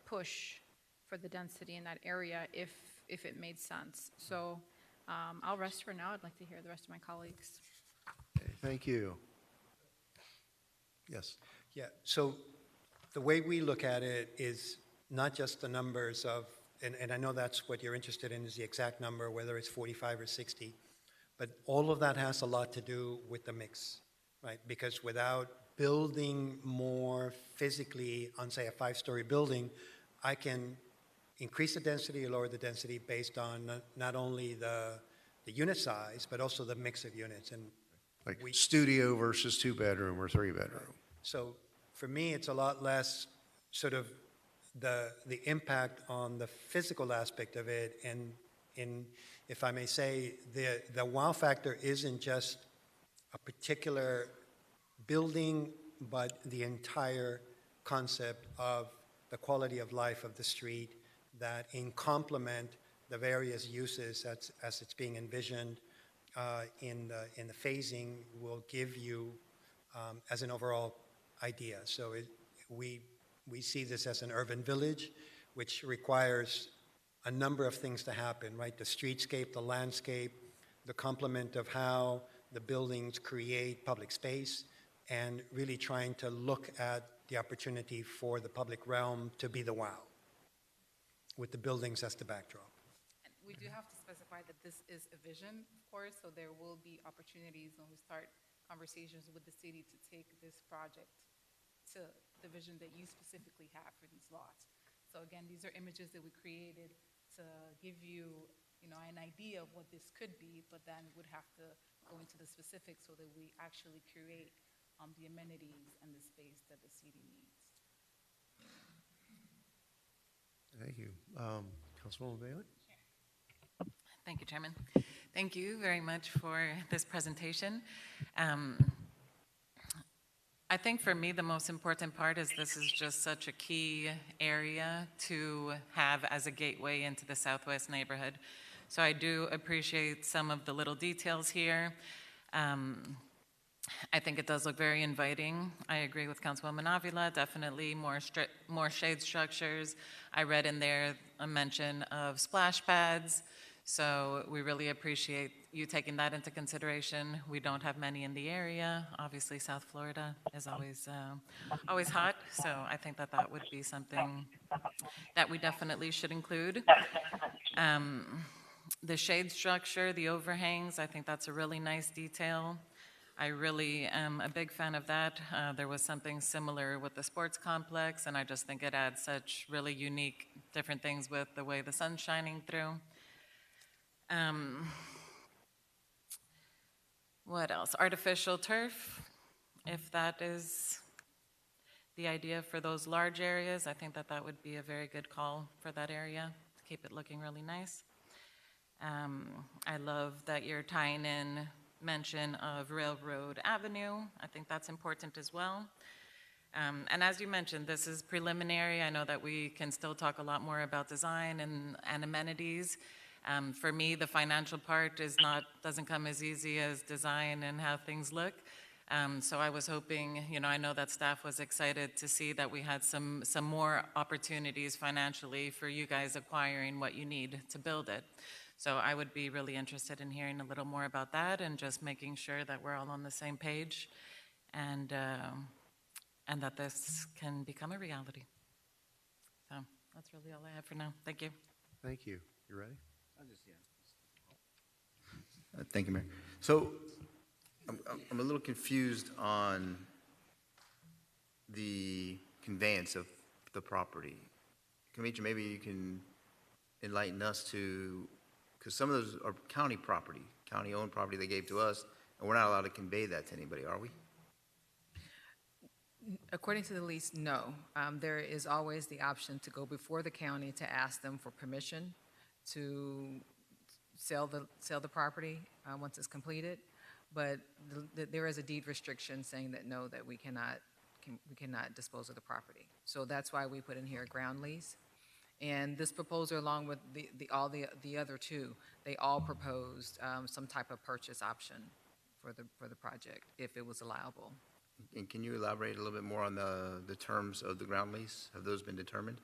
push for the density in that area if it made sense. So I'll rest for now. I'd like to hear the rest of my colleagues. Okay, thank you. Yes. Yeah, so the way we look at it is not just the numbers of, and I know that's what you're interested in, is the exact number, whether it's 45 or 60, but all of that has a lot to do with the mix, right? Because without building more physically on, say, a 5-story building, I can increase the density or lower the density based on not only the unit size, but also the mix of units. And like studio versus 2-bedroom or 3-bedroom. So for me, it's a lot less sort of the impact on the physical aspect of it. And if I may say, the wow factor isn't just a particular building, but the entire concept of the quality of life of the street, that in complement the various uses as it's being envisioned in the phasing will give you as an overall idea. So we see this as an urban village, which requires a number of things to happen, right? The streetscape, the landscape, the complement of how the buildings create public space, and really trying to look at the opportunity for the public realm to be the wow, with the buildings as the backdrop. And we do have to specify that this is a vision, of course, so there will be opportunities when we start conversations with the city to take this project to the vision that you specifically have for these lots. So again, these are images that we created to give you, an idea of what this could be, but then would have to go into the specifics so that we actually create the amenities and the space that the city needs. Thank you. Councilwoman Bailey? Thank you, Chairman. Thank you very much for this presentation. I think for me, the most important part is this is just such a key area to have as a gateway into the Southwest neighborhood. So I do appreciate some of the little details here. I think it does look very inviting. I agree with Councilwoman Avila, definitely more shade structures. I read in there a mention of splash pads, so we really appreciate you taking that into consideration. We don't have many in the area. Obviously, South Florida is always hot, so I think that would be something that we definitely should include. The shade structure, the overhangs, I think that's a really nice detail. I really am a big fan of that. There was something similar with the sports complex, and I just think it adds such really unique different things with the way the sun's shining through. What else? Artificial turf, if that is the idea for those large areas, I think that would be a very good call for that area to keep it looking really nice. I love that you're tying in mention of Railroad Avenue. I think that's important as well. And as you mentioned, this is preliminary. I know that we can still talk a lot more about design and amenities. For me, the financial part doesn't come as easy as design and how things look. So I was hoping, I know that staff was excited to see that we had some more opportunities financially for you guys acquiring what you need to build it. So I would be really interested in hearing a little more about that and just making sure that we're all on the same page and that this can become a reality. So that's really all I have for now. Thank you. Thank you. You ready? Thank you, Mayor. So I'm a little confused on the conveyance of the property. Kamicha, maybe you can enlighten us to, because some of those are county property, county-owned property they gave to us, and we're not allowed to convey that to anybody, are we? According to the lease, no. There is always the option to go before the county to ask them for permission to sell the property once it's completed, but there is a deed restriction saying that no, that we cannot dispose of the property. So that's why we put in here a ground lease. And this proposal, along with all the other two, they all proposed some type of purchase option for the project if it was allowable. And can you elaborate a little bit more on the terms of the ground lease? Have those been determined?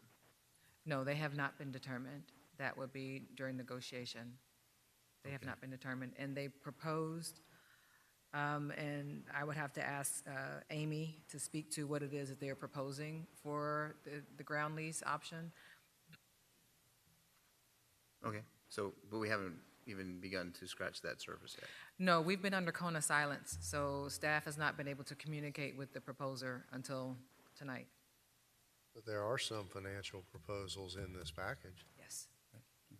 No, they have not been determined. That would be during negotiation. They have not been determined. And they proposed, and I would have to ask Amy to speak to what it is that they're proposing for the ground lease option. Okay, so, but we haven't even begun to scratch that surface yet. No, we've been under cone of silence, so staff has not been able to communicate with the proposer until tonight. But there are some financial proposals in this package. Yes.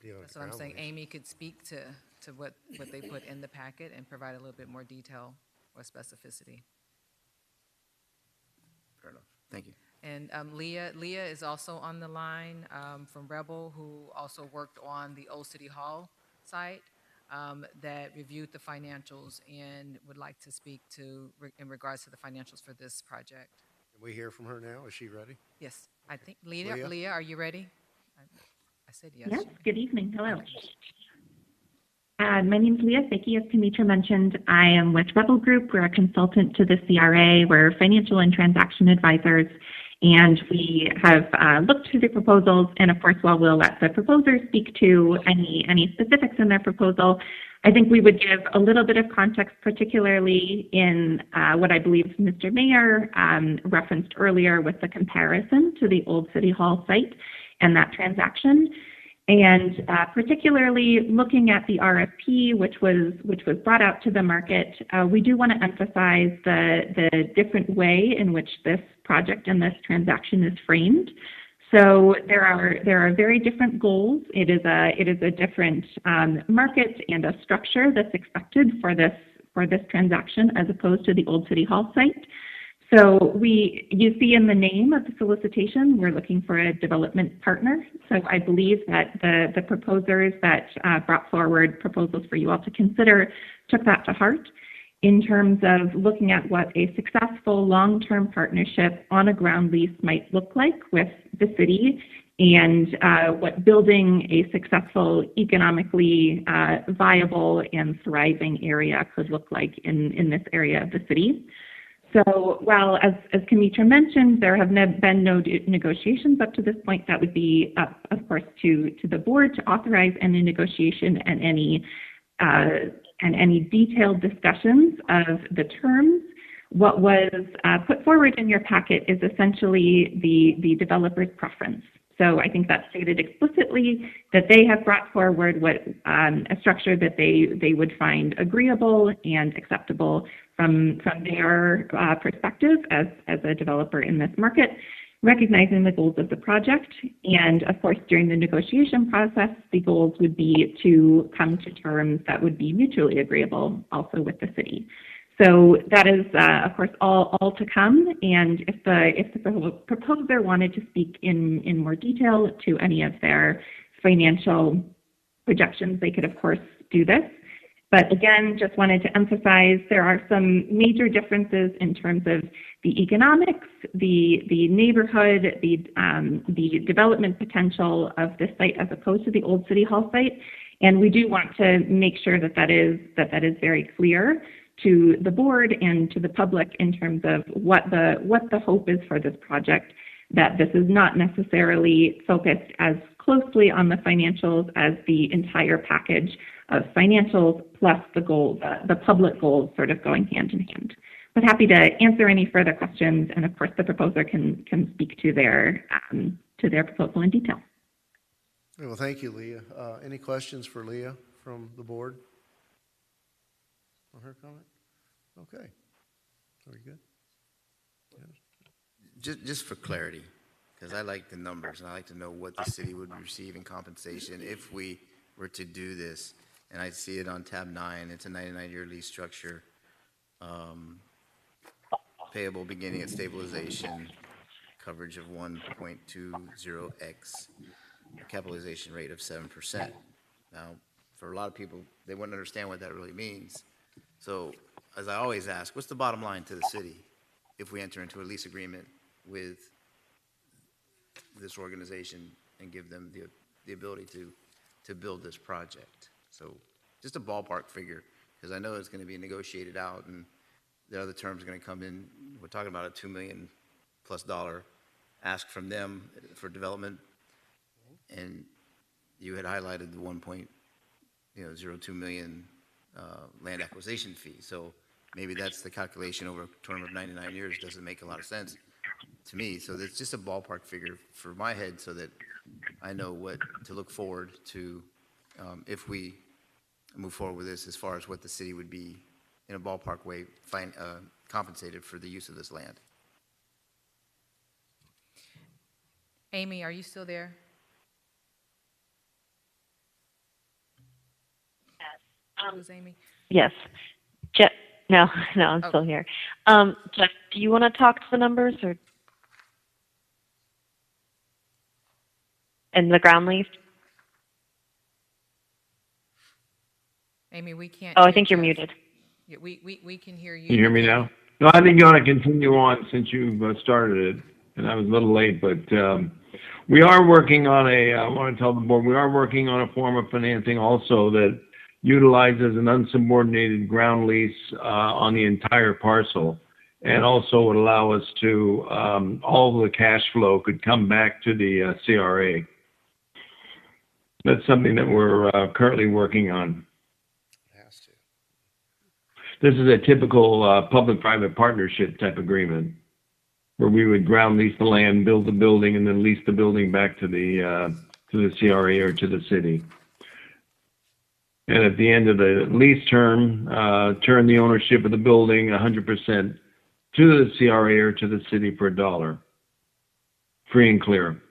dealing with That's what I'm ground saying. lease. Amy could speak to what they put in the packet and provide a little bit more detail or specificity. Fair enough. Thank you. And Leah is also on the line from Rebel, who also worked on the Old City Hall site that reviewed the financials and would like to speak to in regards to the financials for this project. Can we hear from her now? Is she ready? Yes, I think, Leah? Leah, are you ready? I said yes. Yes, good evening. Hello. My name is Leah Sicki. As Kamitra mentioned, I am with Rebel Group. We're a consultant to the CRA. We're financial and transaction advisors, and we have looked through the proposals. And of course, while we'll let the proposers speak to any specifics in their proposal, I think we would give a little bit of context, particularly in what I believe Mr. Mayor referenced earlier with the comparison to the old City Hall site and that transaction. And particularly looking at the RFP, which was brought out to the market, we do want to emphasize the different way in which this project and this transaction is framed. So there are very different goals. It is a different market and a structure that's expected for this transaction as opposed to the old City Hall site. So you see in the name of the solicitation, we're looking for a development partner. So I believe that the proposers that brought forward proposals for you all to consider took that to heart in terms of looking at what a successful long-term partnership on a ground lease might look like with the city, and what building a successful, economically viable and thriving area could look like in this area of the city. So while, as Kamitra mentioned, there have been no negotiations up to this point, that would be up, of course, to the board to authorize any negotiation and any detailed discussions of the terms. What was put forward in your packet is essentially the developer's preference. So I think that's stated explicitly that they have brought forward a structure that they would find agreeable and acceptable from their perspective as a developer in this market, recognizing the goals of the project. And of course, during the negotiation process, the goals would be to come to terms that would be mutually agreeable also with the city. So that is, of course, all to come. And if the proposer wanted to speak in more detail to any of their financial projections, they could, of course, do this. But again, just wanted to emphasize there are some major differences in terms of the economics, the neighborhood, the development potential of this site as opposed to the old City Hall site. And we do want to make sure that is very clear to the board and to the public in terms of what the hope is for this project, that this is not necessarily focused as closely on the financials as the entire package of financials plus the goals, the public goals sort of going hand in hand. But happy to answer any further questions, and of course the proposer can speak to their proposal in detail. Well, thank you, Leah. Any questions for Leah from the board on her comment? Okay. Are we good? Yes. Just for clarity, because I like the numbers and I like to know what the city would receive in compensation if we were to do this. And I see it on tab 9. It's a 99-year lease structure, payable beginning at stabilization, coverage of 1.20x, a capitalization rate of 7%. Now, for a lot of people, they wouldn't understand what that really means. So, as I always ask, what's the bottom line to the city if we enter into a lease agreement with this organization and give them the ability to build this project? So just a ballpark figure, because I know it's going to be negotiated out and the other terms are going to come in. We're talking about a $2 million+ ask from them for development, and you had highlighted the 1.02 million land acquisition fee. So maybe that's the calculation over a term of 99 years. Doesn't make a lot of sense to me. So that's just a ballpark figure for my head so that I know what to look forward to if we move forward with this, as far as what the city would be in a ballpark way compensated for the use of this land. Amy, are you still there? Who's Amy? Yes. Jeff, no, I'm still here. Jeff, do you want to talk to the numbers or? And the ground lease? Amy, we can't. Oh, I hear think you're Jeff. muted. Yeah, we can hear you. Can you hear me now? No, I think you ought to continue on since you've started it, and I was a little late, but we are working on I want to tell the board, we are working on a form of financing also that utilizes an unsubordinated ground lease on the entire parcel, and also would allow us to, all of the cash flow could come back to the CRA. That's something that we're currently working on. Has to. This is a typical public-private partnership type agreement where we would ground lease the land, build the building, and then lease the building back to the CRA or to the city. And at the end of the lease term, turn the ownership of the building 100% to the CRA or to the city for $1, free and clear.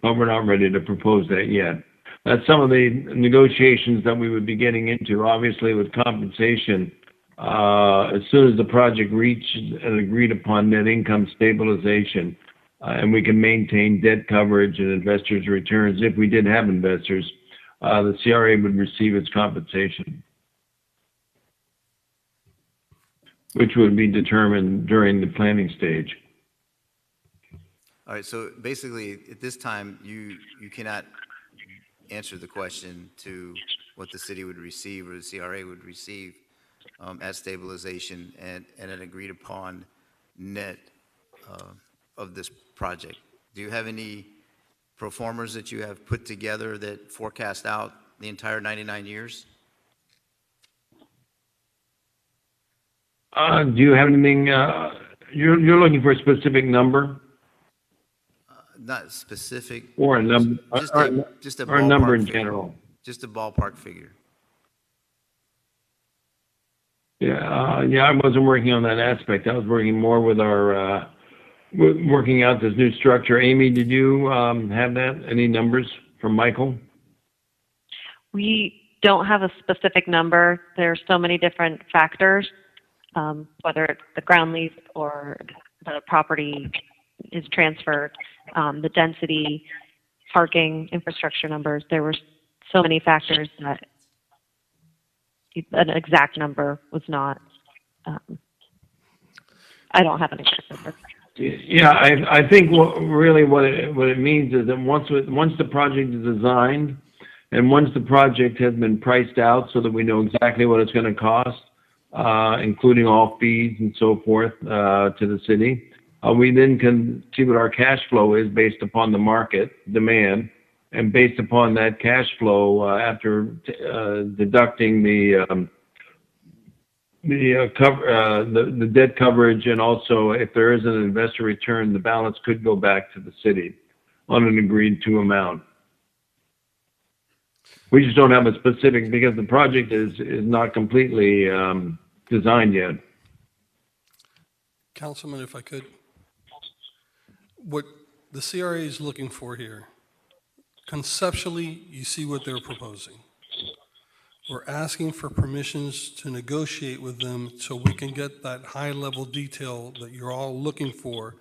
But we're not ready to propose that yet. That's some of the negotiations that we would be getting into, obviously with compensation. As soon as the project reaches an agreed upon net income stabilization, and we can maintain debt coverage and investors' returns, if we did have investors, the CRA would receive its compensation, which would be determined during the planning stage. All right, so basically, at this time, you cannot answer the question to what the city would receive or the CRA would receive at stabilization and an agreed upon net of this project. Do you have any pro formas that you have put together that forecast out the entire 99 years? Do you have anything, you're looking for a specific number? Not specific. Or a number, just a or a number in figure. general. Just a ballpark figure. Yeah, I wasn't working on that aspect. I was working more with our, working out this new structure. Amy, did you have that? Any numbers from Michael? We don't have a specific number. There's so many different factors, whether it's the ground lease or the property is transferred, the density, parking, infrastructure numbers. There were so many factors that an exact number was not. I don't have an exact number. Yeah, I think what it means is that once the project is designed and once the project has been priced out so that we know exactly what it's going to cost, including all fees and so forth to the city, we then can see what our cash flow is based upon the market demand, and based upon that cash flow, after deducting the debt coverage, and also if there is an investor return, the balance could go back to the city on an agreed to amount. We just don't have a specific because the project is not completely designed yet. Councilman, if I could, what the CRA is looking for here, conceptually, you see what they're proposing. We're asking for permissions to negotiate with them so we can get that high-level detail that you're all looking for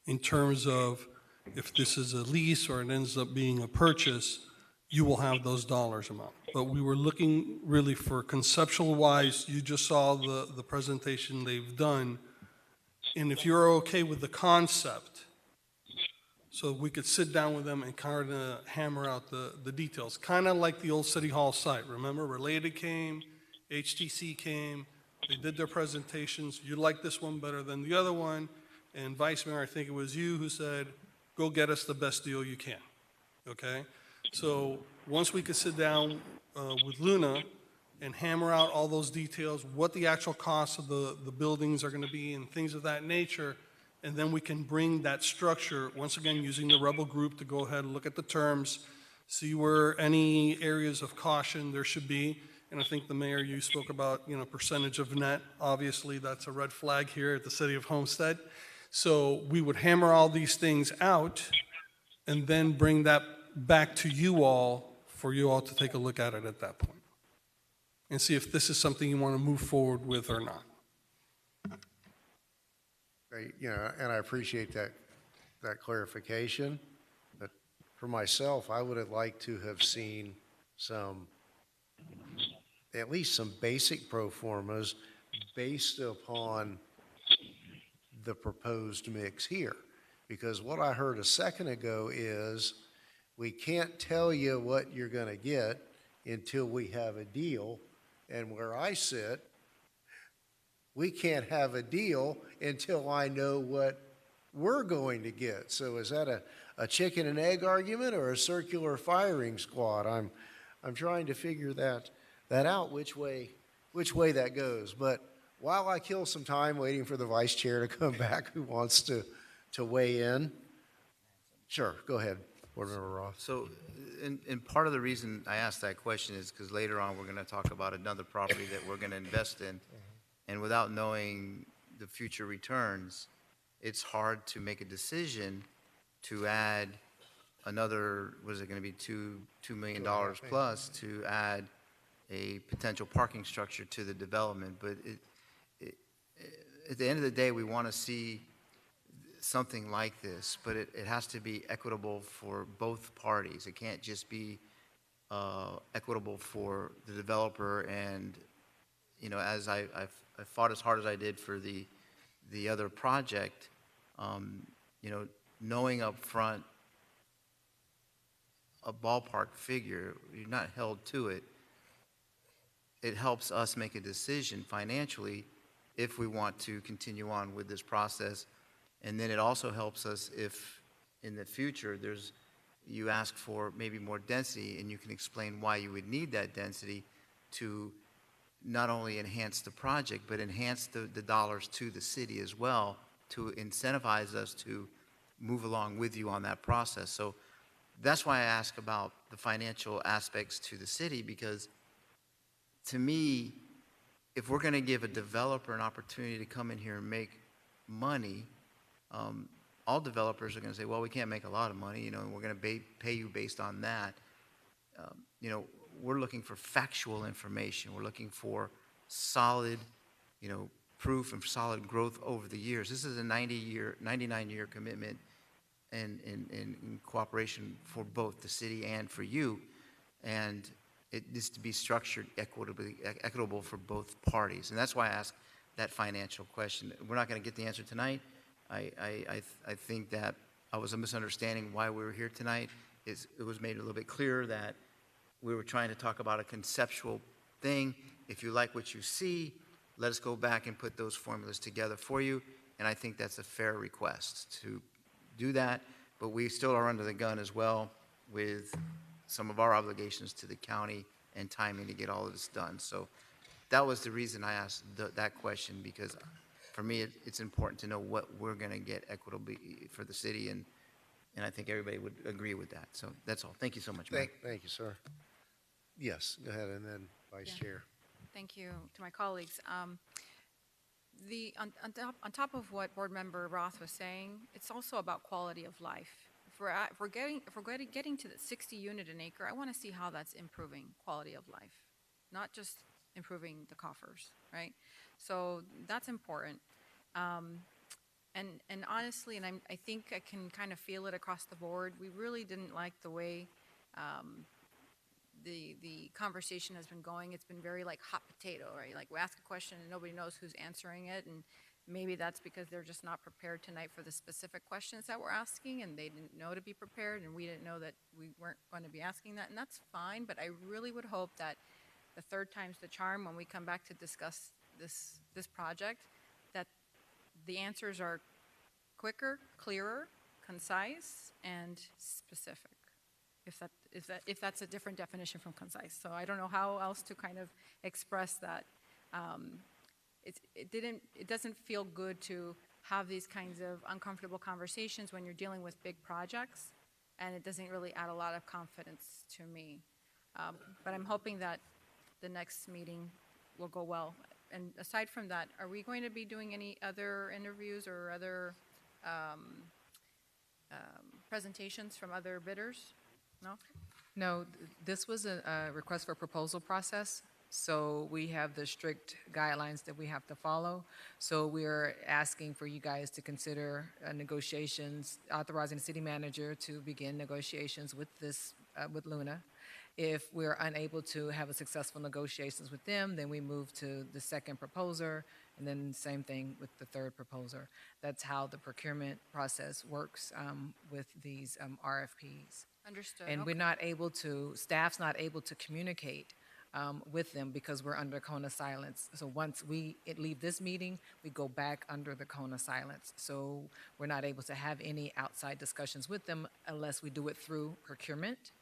in terms of if this is a lease or it ends up being a purchase, you will have those dollars amount. But we were looking really for conceptual-wise, you just saw the presentation they've done, and if you're okay with the concept, so we could sit down with them and kind of hammer out the details. Kind of like the old City Hall site. Remember, Related came, HTC came, they did their presentations. You like this one better than the other one. And Vice Mayor, I think it was you who said, go get us the best deal you can, okay? So once we could sit down with Luna and hammer out all those details, what the actual costs of the buildings are gonna be and things of that nature, and then we can bring that structure, once again, using the Rebel Group to go ahead and look at the terms, see where any areas of caution there should be. And I think the mayor, you spoke about, percentage of net. Obviously, that's a red flag here at the city of Homestead. So we would hammer all these things out and then bring that back to you all for you all to take a look at it at that point and see if this is something you want to move forward with or not. And I appreciate that clarification. But for myself, I would have liked to have seen some at least some basic pro formas based upon the proposed mix here. Because what I heard a second ago is, we can't tell you what you're going to get until we have a deal. And where I sit, we can't have a deal until I know what we're going to get. So is that a chicken and egg argument or a circular firing squad? I'm trying to figure that out, which way that goes. But while I kill some time waiting for the vice chair to come back who wants to weigh in, sure, go ahead, Board Member Roth. So, and part of the reason I asked that question is because later on, we're going to talk about another property that we're going to invest in. And without knowing the future returns, it's hard to make a decision to add another, what is it going to be, $2 million plus to add a potential parking structure to the development. But at the end of the day, we want to see something like this, but it has to be equitable for both parties. It can't just be equitable for the developer. And, you know, as I fought as hard as I did for the other project, you know, knowing up front a ballpark figure, you're not held to it. It helps us make a decision financially if we want to continue on with this process. And then it also helps us if in the future you ask for maybe more density, and you can explain why you would need that density to not only enhance the project, but enhance the dollars to the city as well, to incentivize us to move along with you on that process. So that's why I ask about the financial aspects to the city, because to me, if we're going to give a developer an opportunity to come in here and make money, all developers are going to say, well, we can't make a lot of money, you know, and we're going to pay you based on that. You know, we're looking for factual information. We're looking for solid, you know, proof and solid growth over the years. This is a 99-year commitment and in cooperation for both the city and for you. And it needs to be structured equitable for both parties. And that's why I asked that financial question. We're not going to get the answer tonight. I think that I was a misunderstanding why we were here tonight. It was made a little bit clearer that we were trying to talk about a conceptual thing. If you like what you see, let us go back and put those formulas together for you. And I think that's a fair request to do that. But we still are under the gun as well with some of our obligations to the county and timing to get all of this done. So that was the reason I asked that question, because for me, it's important to know what we're going to get equitably for the city, and I think everybody would agree with that. So that's all. Thank you so much, Mayor. Thank you, sir. Yes, go ahead, and then Vice Chair. Thank you to my colleagues. On top of what Board Member Roth was saying, it's also about quality of life. If we're getting to the 60 unit an acre, I want to see how that's improving quality of life, not just improving the coffers, right? So that's important. And honestly, and I think I can kind of feel it across the board, we really didn't like the way the conversation has been going. It's been very like hot potato, right? Like we ask a question and nobody knows who's answering it, and maybe that's because they're just not prepared tonight for the specific questions that we're asking, and they didn't know to be prepared, and we didn't know that we weren't going to be asking that, and that's fine. But I really would hope that the third time's the charm when we come back to discuss this project, that the answers are quicker, clearer, concise, and specific. If that's a different definition from concise. So I don't know how else to kind of express that. It doesn't feel good to have these kinds of uncomfortable conversations when you're dealing with big projects, and it doesn't really add a lot of confidence to me. But I'm hoping that the next meeting will go well. And aside from that, are we going to be doing any other interviews or other presentations from other bidders? No? No, this was a request for proposal process, so we have the strict guidelines that we have to follow. So we're asking for you guys to consider negotiations, authorizing the city manager to begin negotiations with with Luna. If we're unable to have a successful negotiations with them, then we move to the second proposer, and then same thing with the third proposer. That's how the procurement process works with these RFPs. Understood. And Okay. we're not able to, staff's not able to communicate with them because we're under cone of silence. So once we leave this meeting, we go back under the cone of silence. So we're not able to have any outside discussions with them unless we do it through procurement.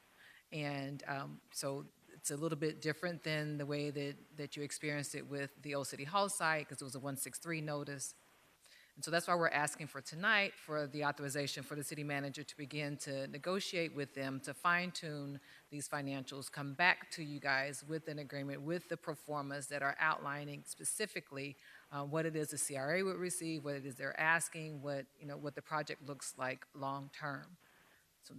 And so it's a little bit different than the way that you experienced it with the Old City Hall site because it was a 163 notice. And so that's why we're asking for tonight for the authorization for the city manager to begin to negotiate with them to fine tune these financials, come back to you guys with an agreement with the pro formas that are outlining specifically what it is the CRA would receive, what it is they're asking, what the project looks like long term. So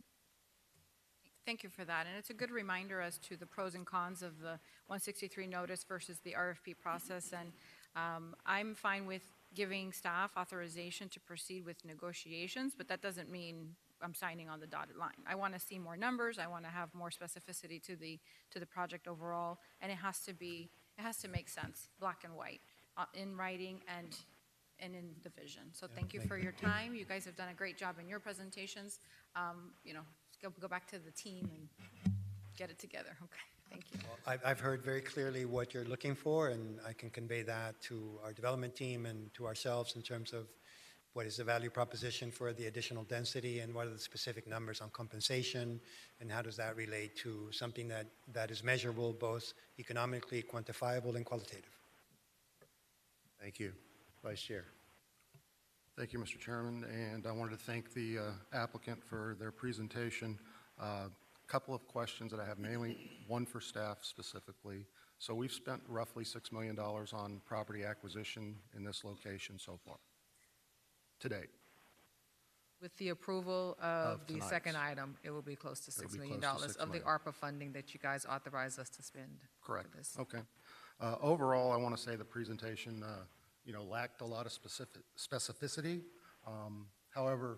Thank you for that. And it's a good reminder as to the pros and cons of the 163 notice versus the RFP process. And I'm fine with giving staff authorization to proceed with negotiations, but that doesn't mean I'm signing on the dotted line. I want to see more numbers. I want to have more specificity to the project overall, and it has to make sense, black and white, in writing and in the vision. So thank you for your time. You guys have done a great job in your presentations. Go back to the team and get it together. Okay, thank you. Well, I've heard very clearly what you're looking for, and I can convey that to our development team and to ourselves in terms of what is the value proposition for the additional density and what are the specific numbers on compensation and how does that relate to something that is measurable, both economically, quantifiable, and qualitative. Thank you. Vice Chair. Thank you, Mr. Chairman, and I wanted to thank the applicant for their presentation. Couple of questions that I have, mainly one for staff specifically. So we've spent roughly $6 million on property acquisition in this location so far, to date. with the approval of the tonight's. second item, it will be close to It'll $6 be million close to $6 of the million. ARPA funding that you guys authorized us to spend. Correct. For this. Okay. Overall, I want to say the presentation, lacked a lot of specificity. However,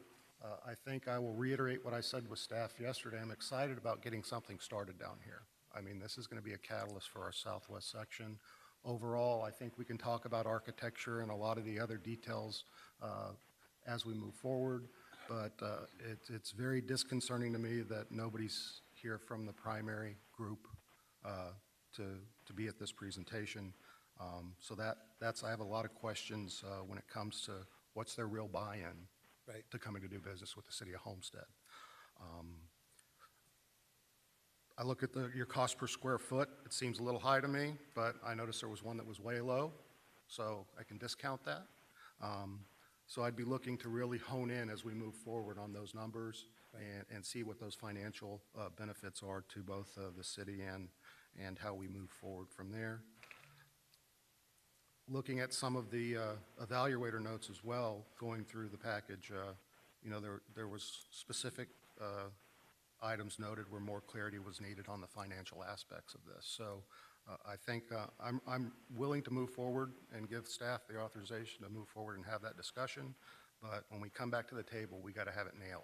I think I will reiterate what I said with staff yesterday. I'm excited about getting something started down here. I mean, this is going to be a catalyst for our southwest section. Overall, I think we can talk about architecture and a lot of the other details as we move forward, but it's very disconcerting to me that nobody's here from the primary group to be at this presentation. So that's I have a lot of questions when it comes to what's their real buy-in to coming to do business with the city of Homestead. I look at your cost per square foot. It seems a little high to me, but I noticed there was one that was way low, so I can discount that. So I'd be looking to really hone in as we move forward on those numbers and see what those financial benefits are to both the city and how we move forward from there. Looking at some of the evaluator notes as well, going through the package, there was specific items noted where more clarity was needed on the financial aspects of this. So I think I'm willing to move forward and give staff the authorization to move forward and have that discussion, but when we come back to the table, we got to have it nailed.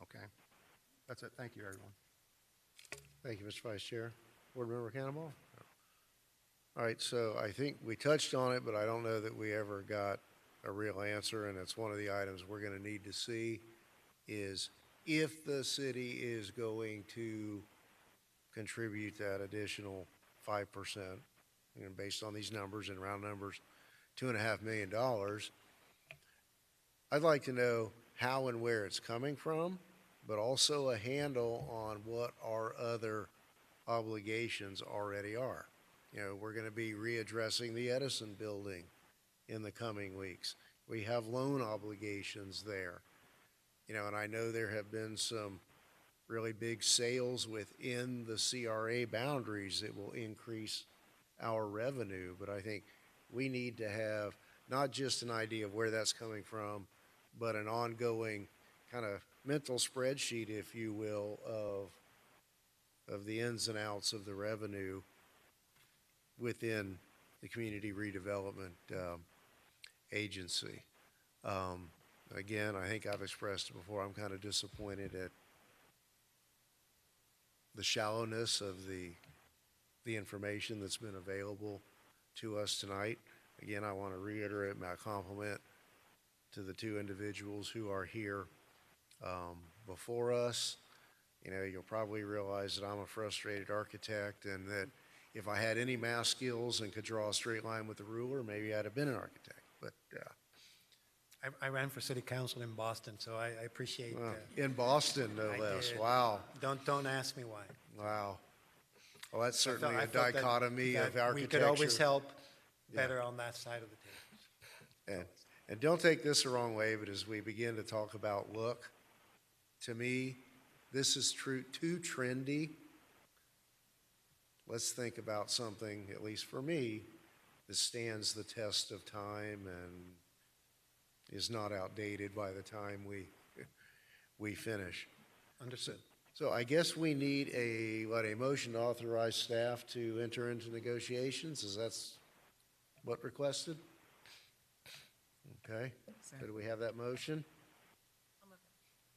Okay? That's it. Thank you, everyone. Thank you, Mr. Vice Chair. Board Member Cannonball? All right, so I think we touched on it, but I don't know that we ever got a real answer, and it's one of the items we're going to need to see is if the city is going to contribute that additional 5%, based on these numbers and round numbers, $2.5 million, I'd like to know how and where it's coming from, but also a handle on what our other obligations already are. We're going to be readdressing the Edison building in the coming weeks. We have loan obligations there. And I know there have been some really big sales within the CRA boundaries that will increase our revenue, but I think we need to have not just an idea of where that's coming from, but an ongoing kind of mental spreadsheet, if you will, of the ins and outs of the revenue within the community redevelopment agency. Again, I think I've expressed it before, I'm kind of disappointed at the shallowness of the information that's been available to us tonight. Again, I want to reiterate my compliment to the two individuals who are here before us. You know, you'll probably realize that I'm a frustrated architect and that if I had any math skills and could draw a straight line with a ruler, maybe I'd have been an architect. But I ran for city council in Boston, so I appreciate. in Boston, no I less. did. Wow. Don't ask me why. Wow. Well, that's certainly I a felt that- dichotomy of that architecture. We could always help Yeah. better on that side of the table. And don't take this the wrong way, but as we begin to talk about look, to me, this is too trendy. Let's think about something, at least for me, that stands the test of time and is not outdated by the time we finish. Understood. So I guess we need a motion to authorize staff to enter into negotiations? Is that what requested? Okay. So do we have that motion?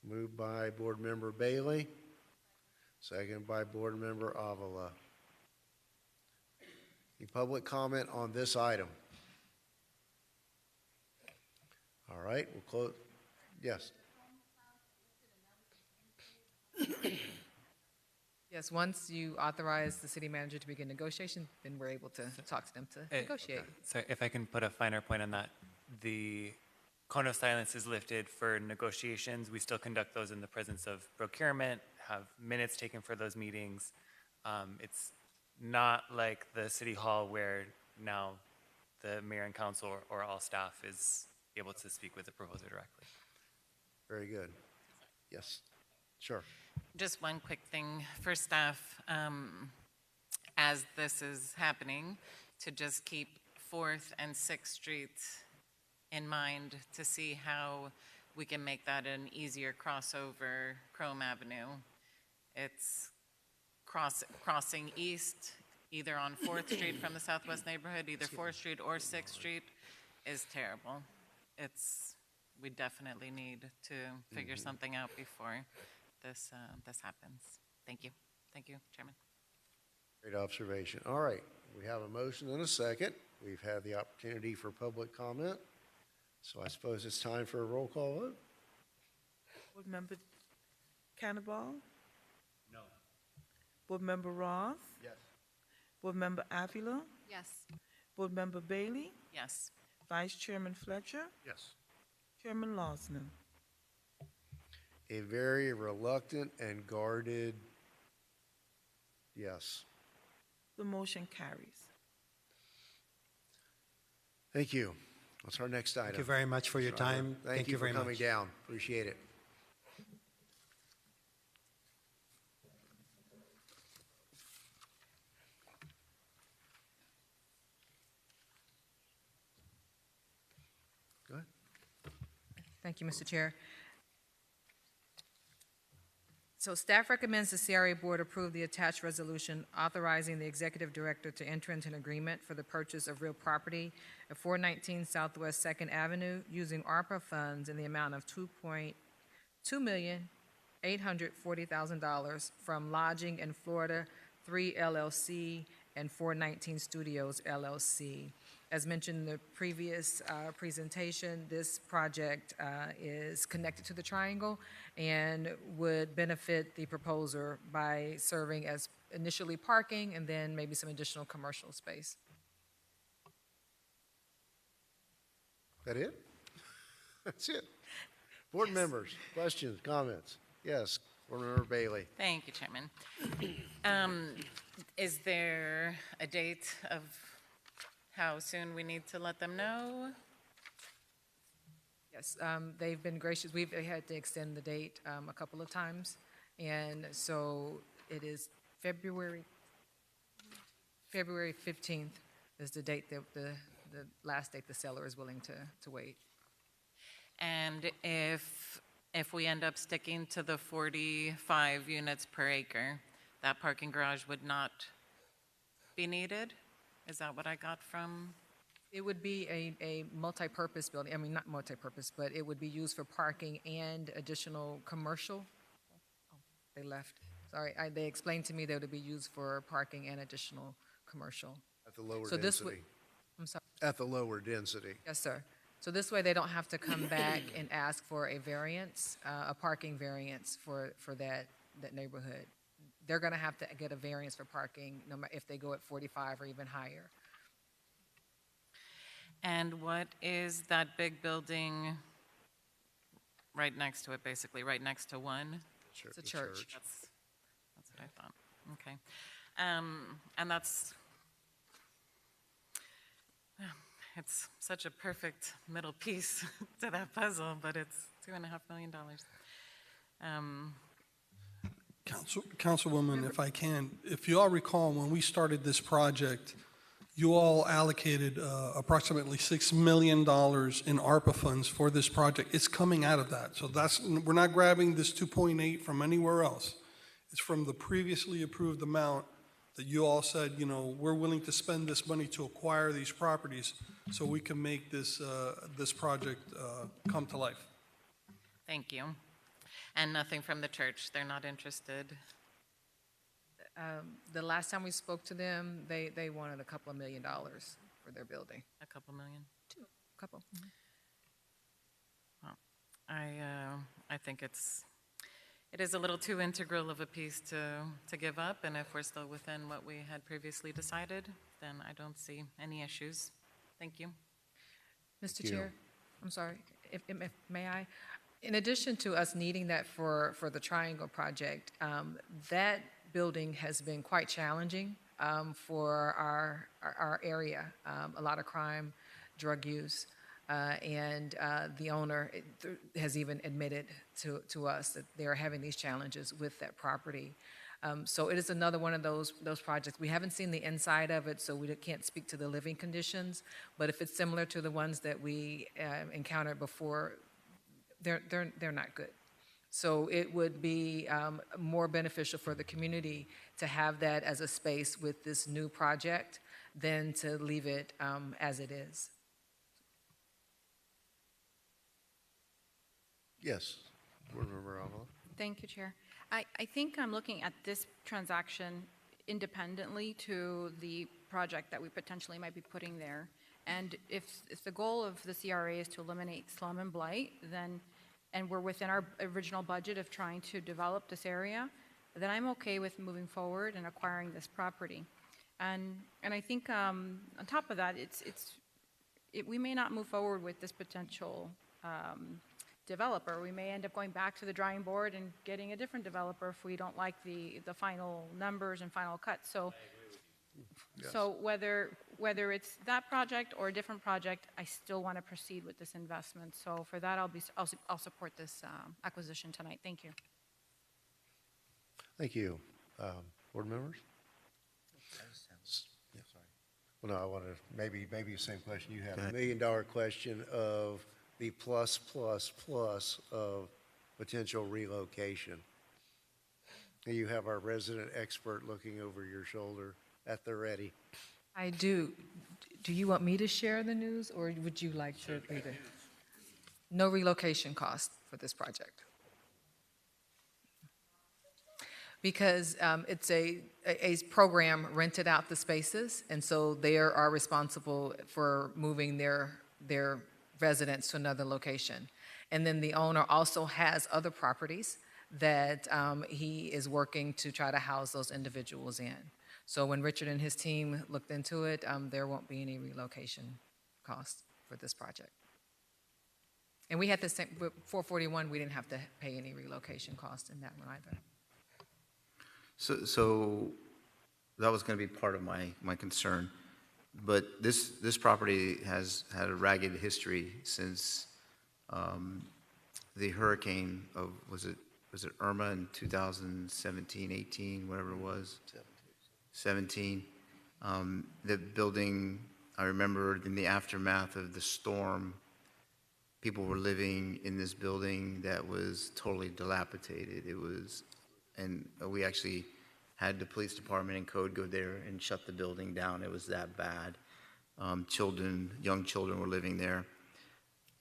Moved by Board Member Bailey, second by Board Member Avila. Any public comment on this item? All right, we'll close. Yes. Yes, once you authorize the city manager to begin negotiation, then we're able to talk to them to negotiate. So if I can put a finer point on that, the cone of silence is lifted for negotiations. We still conduct those in the presence of procurement, have minutes taken for those meetings. It's not like the city hall where now the mayor and council or all staff is able to speak with the proposer directly. Very good. Yes, sure. Just one quick thing for staff, as this is happening, to just keep 4th and 6th Street in mind to see how we can make that an easier crossover Chrome Avenue. It's crossing east, either on 4th Street from the southwest neighborhood, either 4th Street or 6th Street, is terrible. We definitely need to figure something out before this happens. Thank you. Thank you, Chairman. Great observation. All right, we have a motion and a second. We've had the opportunity for public comment, so I suppose it's time for a roll call vote. Board Member Cannonball? No. Board Member Roth? Yes. Board Member Avila? Yes. Board Member Bailey? Yes. Vice Chairman Fletcher? Yes. Chairman Losner? A very reluctant and guarded yes. The motion carries. Thank you. What's our next item? Thank you very much for your time. Thank you for very coming much. down. Appreciate it. Go ahead. Thank you, Mr. Chair. So staff recommends the CRA Board approve the attached resolution authorizing the Executive Director to enter into an agreement for the purchase of real property at 419 Southwest 2nd Avenue using ARPA funds in the amount of $2,840,000 from Lodging in Florida 3 LLC and 419 Studios LLC. As mentioned in the previous presentation, this project is connected to the triangle and would benefit the proposer by serving as initially parking and then maybe some additional commercial space. That it? That's it. Board members, questions, comments? Yes, Board Member Bailey. Thank you, Chairman. Is there a date of how soon we need to let them know? Yes, they've been gracious. We've had to extend the date a couple of times, and so it is February 15th is the date that the last date the seller is willing to wait. And if we end up sticking to the 45 units per acre, that parking garage would not be needed? Is that what I got from? It would be a multi-purpose building. I mean, not multi-purpose, but it would be used for parking and additional commercial. Oh, they left. Sorry, they explained to me that it would be used for parking and additional commercial. At the lower So this would, density. I'm sorry, At the lower density. yes, sir. So this way, they don't have to come back and ask for a variance, a parking variance for that neighborhood. They're gonna have to get a variance for parking, no matter if they go at 45 or even higher. And what is that big building right next to it, basically, right next to one? It's a church. That's what I thought. Okay. And that's, it's such a perfect middle piece to that puzzle, but it's $2.5 million. Councilwoman, if I can, if you all recall, when we started this project, you all allocated approximately $6 million in ARPA funds for this project. It's coming out of that. So we're not grabbing this 2.8 from anywhere else. It's from the previously approved amount that you all said, we're willing to spend this money to acquire these properties so we can make this project come to life. Thank you. And nothing from the church, they're not interested? The last time we spoke to them, they wanted a couple of $1 million for their building. A couple million? A couple. Well, I think it is a little too integral of a piece to give up, and if we're still within what we had previously decided, then I don't see any issues. Thank you. Mr. Chair, I'm sorry, if may I? In addition to us needing that for the Triangle project, that building has been quite challenging for our area. A lot of crime, drug use, and the owner has even admitted to us that they are having these challenges with that property. So it is another one of those projects. We haven't seen the inside of it, so we can't speak to the living conditions. But if it's similar to the ones that we encountered before, they're not good. So it would be more beneficial for the community to have that as a space with this new project than to leave it as it is. Yes, Board Member Avila. Thank you, Chair. I think I'm looking at this transaction independently to the project that we potentially might be putting there. And if the goal of the CRA is to eliminate slum and blight, and we're within our original budget of trying to develop this area, then I'm okay with moving forward and acquiring this property. And I think on top of that, we may not move forward with this potential developer. We may end up going back to the drawing board and getting a different developer if we don't like the final numbers and final cut. So, Yes. so whether it's that project or a different project, I still want to proceed with this investment. So for that, I'll support this acquisition tonight. Thank you. Thank you. Board members? Yeah, sorry. Well, no, I want to, maybe the same question you have. $1 million question of the plus of potential relocation. And you have our resident expert looking over your shoulder at the ready. I do. Do you want me to share the news, or would you like to read it? No relocation cost for this project. Because it's a program rented out the spaces, and so they are responsible for moving their residents to another location. And then the owner also has other properties that he is working to try to house those individuals in. So when Richard and his team looked into it, there won't be any relocation costs for this project. And we had the same, with 441, we didn't have to pay any relocation costs in that one either. So that was going to be part of my concern. But this property has had a ragged history since the hurricane of, was it Irma in 2017, 18, whatever it was? 17. The building, I remember in the aftermath of the storm, people were living in this building that was totally dilapidated. It was, and we actually had the police department and code go there and shut the building down. It was that bad. Young children were living there.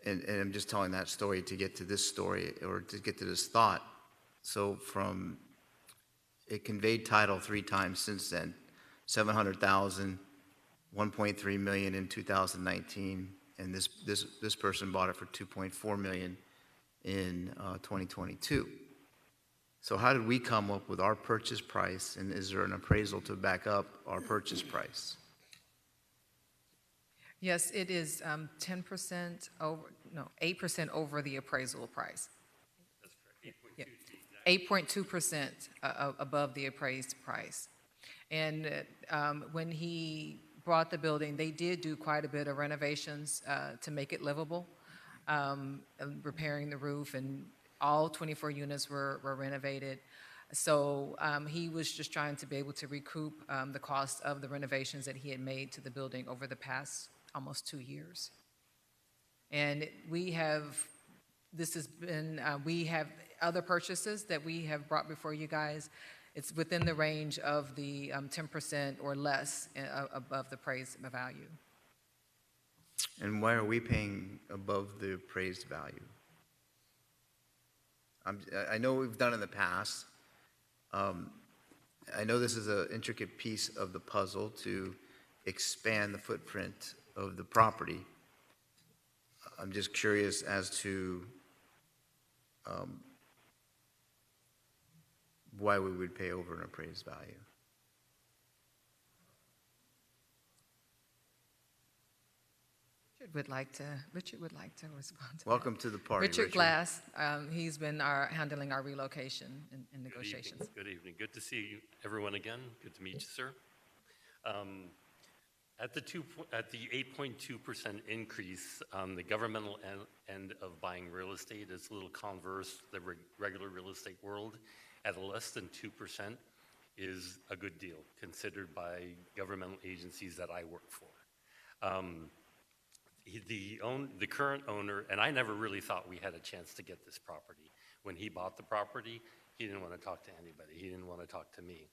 And I'm just telling that story to get to this story, or to get to this thought. So from it conveyed title 3 times since then. 700,000, 1.3 million in 2019, and this person bought it for 2.4 million in 2022. So how did we come up with our purchase price, and is there an appraisal to back up our purchase price? Yes, it is 10% over, no, 8% over the appraisal price. Yeah, 8.2% above the appraised price. And when he bought the building, they did do quite a bit of renovations to make it livable, repairing the roof, and all 24 units were renovated. So he was just trying to be able to recoup the cost of the renovations that he had made to the building over the past almost 2 years. And we have, this has been, we have other purchases that we have brought before you guys. It's within the range of the 10% or less above the appraised value. And why are we paying above the appraised value? I know we've done in the past. I know this is an intricate piece of the puzzle to expand the footprint of the property. I'm just curious as to why we would pay over an appraised value. Richard would like to respond to Welcome to the party, Richard Glass, he's been handling our relocation and negotiations. Good evening. Good to see everyone again. Good to meet you, sir. At the 8.2% increase on the governmental end of buying real estate, it's a little converse the regular real estate world. At less than 2% is a good deal considered by governmental agencies that I work for. The current owner, and I never really thought we had a chance to get this property. When he bought the property, he didn't want to talk to anybody. He didn't want to talk to me.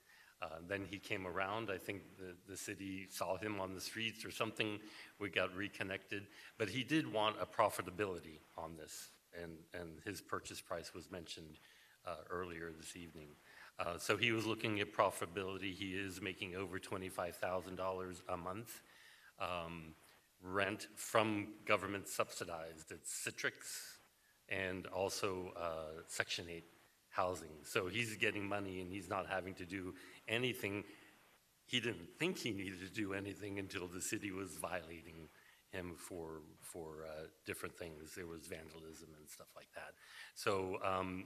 Then he came around. I think the city saw him on the streets or something. We got reconnected. But he did want a profitability on this, and his purchase price was mentioned earlier this evening. So he was looking at profitability. He is making over $25,000 a month. Rent from government subsidized. It's Citrix and also Section 8 housing. So he's getting money and he's not having to do anything. He didn't think he needed to do anything until the city was violating him for different things. There was vandalism and stuff like that. So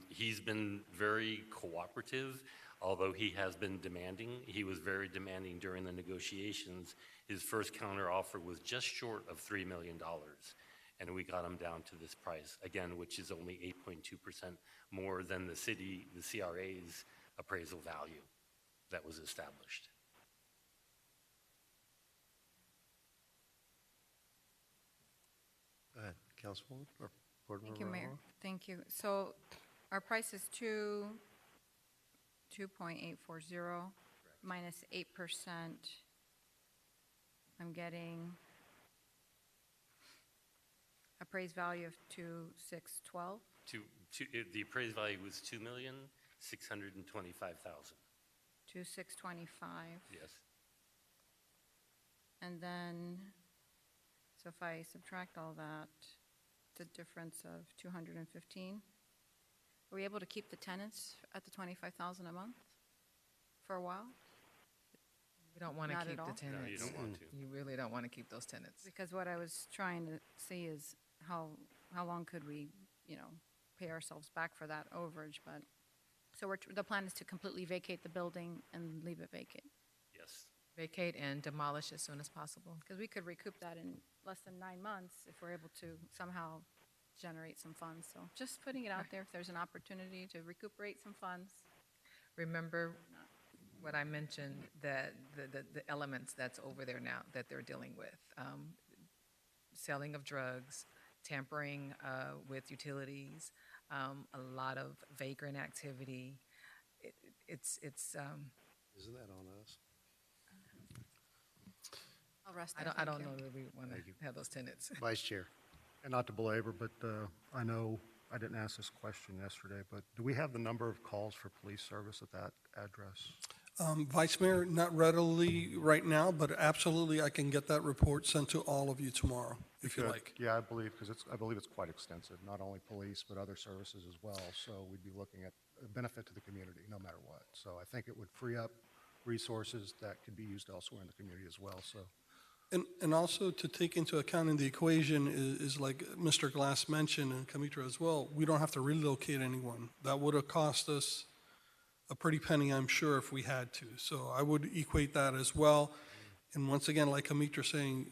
he's been very cooperative, although he has been demanding. He was very demanding during the negotiations. His first counter offer was just short of $3 million. And we got him down to this price, again, which is only 8.2% more than the CRA's appraisal value that was established. Go ahead, Councilwoman or Board Member. Thank you, Mayor. Thank you. So our price is 2.840 minus 8%. I'm getting appraised value of 2,612. The appraised value was $2,625,000. 2,625. Yes. And then, so if I subtract all that, it's a difference of 215. Are we able to keep the tenants at the 25,000 a month for a while? We don't want to Not keep at all? the tenants. No, you don't want to. You really don't want to keep those tenants. Because what I was trying to see is how long could we, pay ourselves back for that overage, but, so the plan is to completely vacate the building and leave it vacant? Yes. Vacate and demolish as soon as possible. Because we could recoup that in less than 9 months if we're able to somehow generate some funds. So just putting it out there, if there's an opportunity to recuperate some funds. Remember what I mentioned, that the elements that's over there now that they're dealing with. Selling of drugs, tampering with utilities, a lot of vagrant activity. It's Isn't that on us? I'll rest I there. don't Thank know you. that we want to have those tenants. Vice Chair. And not to belabor, but I know I didn't ask this question yesterday, but do we have the number of calls for police service at that address? Vice Mayor, not readily right now, but absolutely I can get that report sent to all of you tomorrow, if you Good. like. Yeah, I believe, because I believe it's quite extensive, not only police, but other services as well. So we'd be looking at a benefit to the community, no matter what. So I think it would free up resources that could be used elsewhere in the community as well, so. And also to take into account in the equation is like Mr. Glass mentioned, and Kamitra as well, we don't have to relocate anyone. That would have cost us a pretty penny, I'm sure, if we had to. So I would equate that as well. And once again, like Kamitra saying,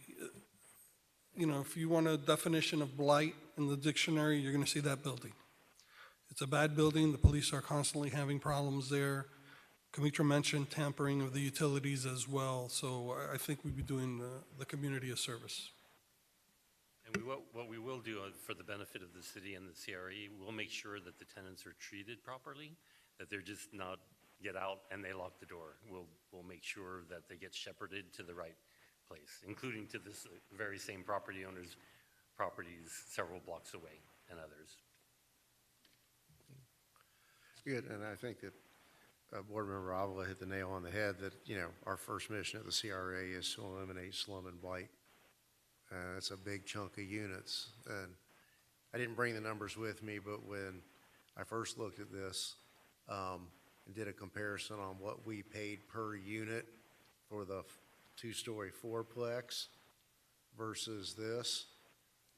you know, if you want a definition of blight in the dictionary, you're going to see that building. It's a bad building. The police are constantly having problems there. Kamitra mentioned tampering of the utilities as well, so I think we'd be doing the community a service. And what we will do for the benefit of the city and the CRE, we'll make sure that the tenants are treated properly, that they're just not get out and they lock the door. We'll make sure that they get shepherded to the right place, including to this very same property owner's properties several blocks away and others. Good, and I think that Board Member Avila hit the nail on the head that, you know, our first mission at the CRA is to eliminate slum and blight. It's a big chunk of units. And I didn't bring the numbers with me, but when I first looked at this and did a comparison on what we paid per unit for the two-story fourplex versus this,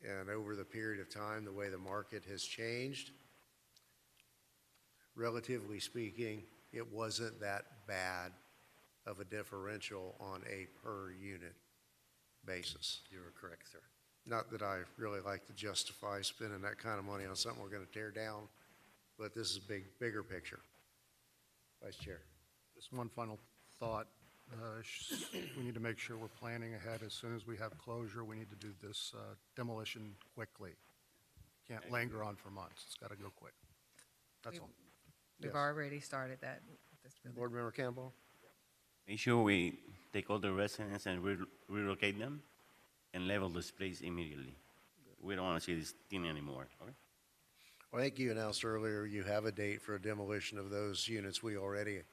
and over the period of time, the way the market has changed, relatively speaking, it wasn't that bad of a differential on a per unit basis. You are correct, sir. Not that I really like to justify spending that kind of money on something we're going to tear down, but this is bigger picture. Vice Chair. Just one final thought. We need to make sure we're planning ahead. As soon as we have closure, we need to do this demolition quickly. Can't linger on for months. It's got to go quick. That's all. We've Yes. already started that with this building. Board Member Campbell? Make sure we take all the residents and relocate them and level this place immediately. We don't want to see this thing anymore, okay? Well, I think you announced earlier you have a date for a demolition of those units we already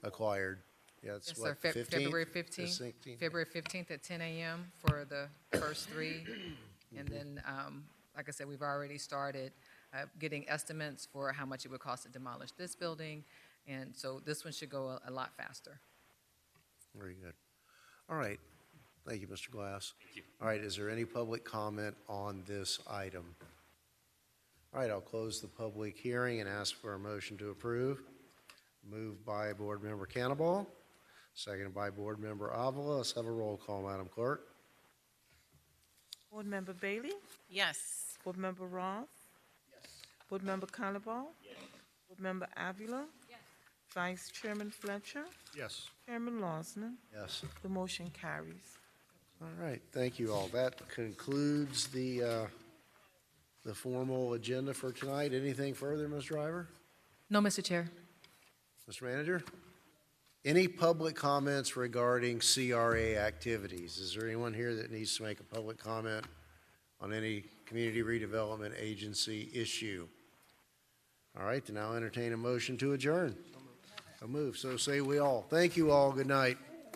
acquired. Yeah, it's Yes, sir. what, 15th? February The 15th. 16th? February 15th at 10 a.m. for the first three. And then, like I said, we've already started getting estimates for how much it would cost to demolish this building. And so this one should go a lot faster. Very good. All right. Thank you, Mr. Glass. Thank you. All right, is there any public comment on this item? All right, I'll close the public hearing and ask for a motion to approve. Moved by Board Member Cannibal, seconded by Board Member Avila. Let's have a roll call, Madam Clerk. Board Member Bailey? Yes. Board Member Roth? Yes. Board Member Cannibal? Yes. Board Member Avila? Yes. Vice Chairman Fletcher? Yes. Chairman Losner? Yes. The motion carries. All right, thank you all. That concludes the formal agenda for tonight. Anything further, Ms. Driver? No, Mr. Chair. Mr. Manager? Any public comments regarding CRA activities? Is there anyone here that needs to make a public comment on any community redevelopment agency issue? All right, then I'll entertain a motion to adjourn. So move. So say we all. Thank you all. Good night.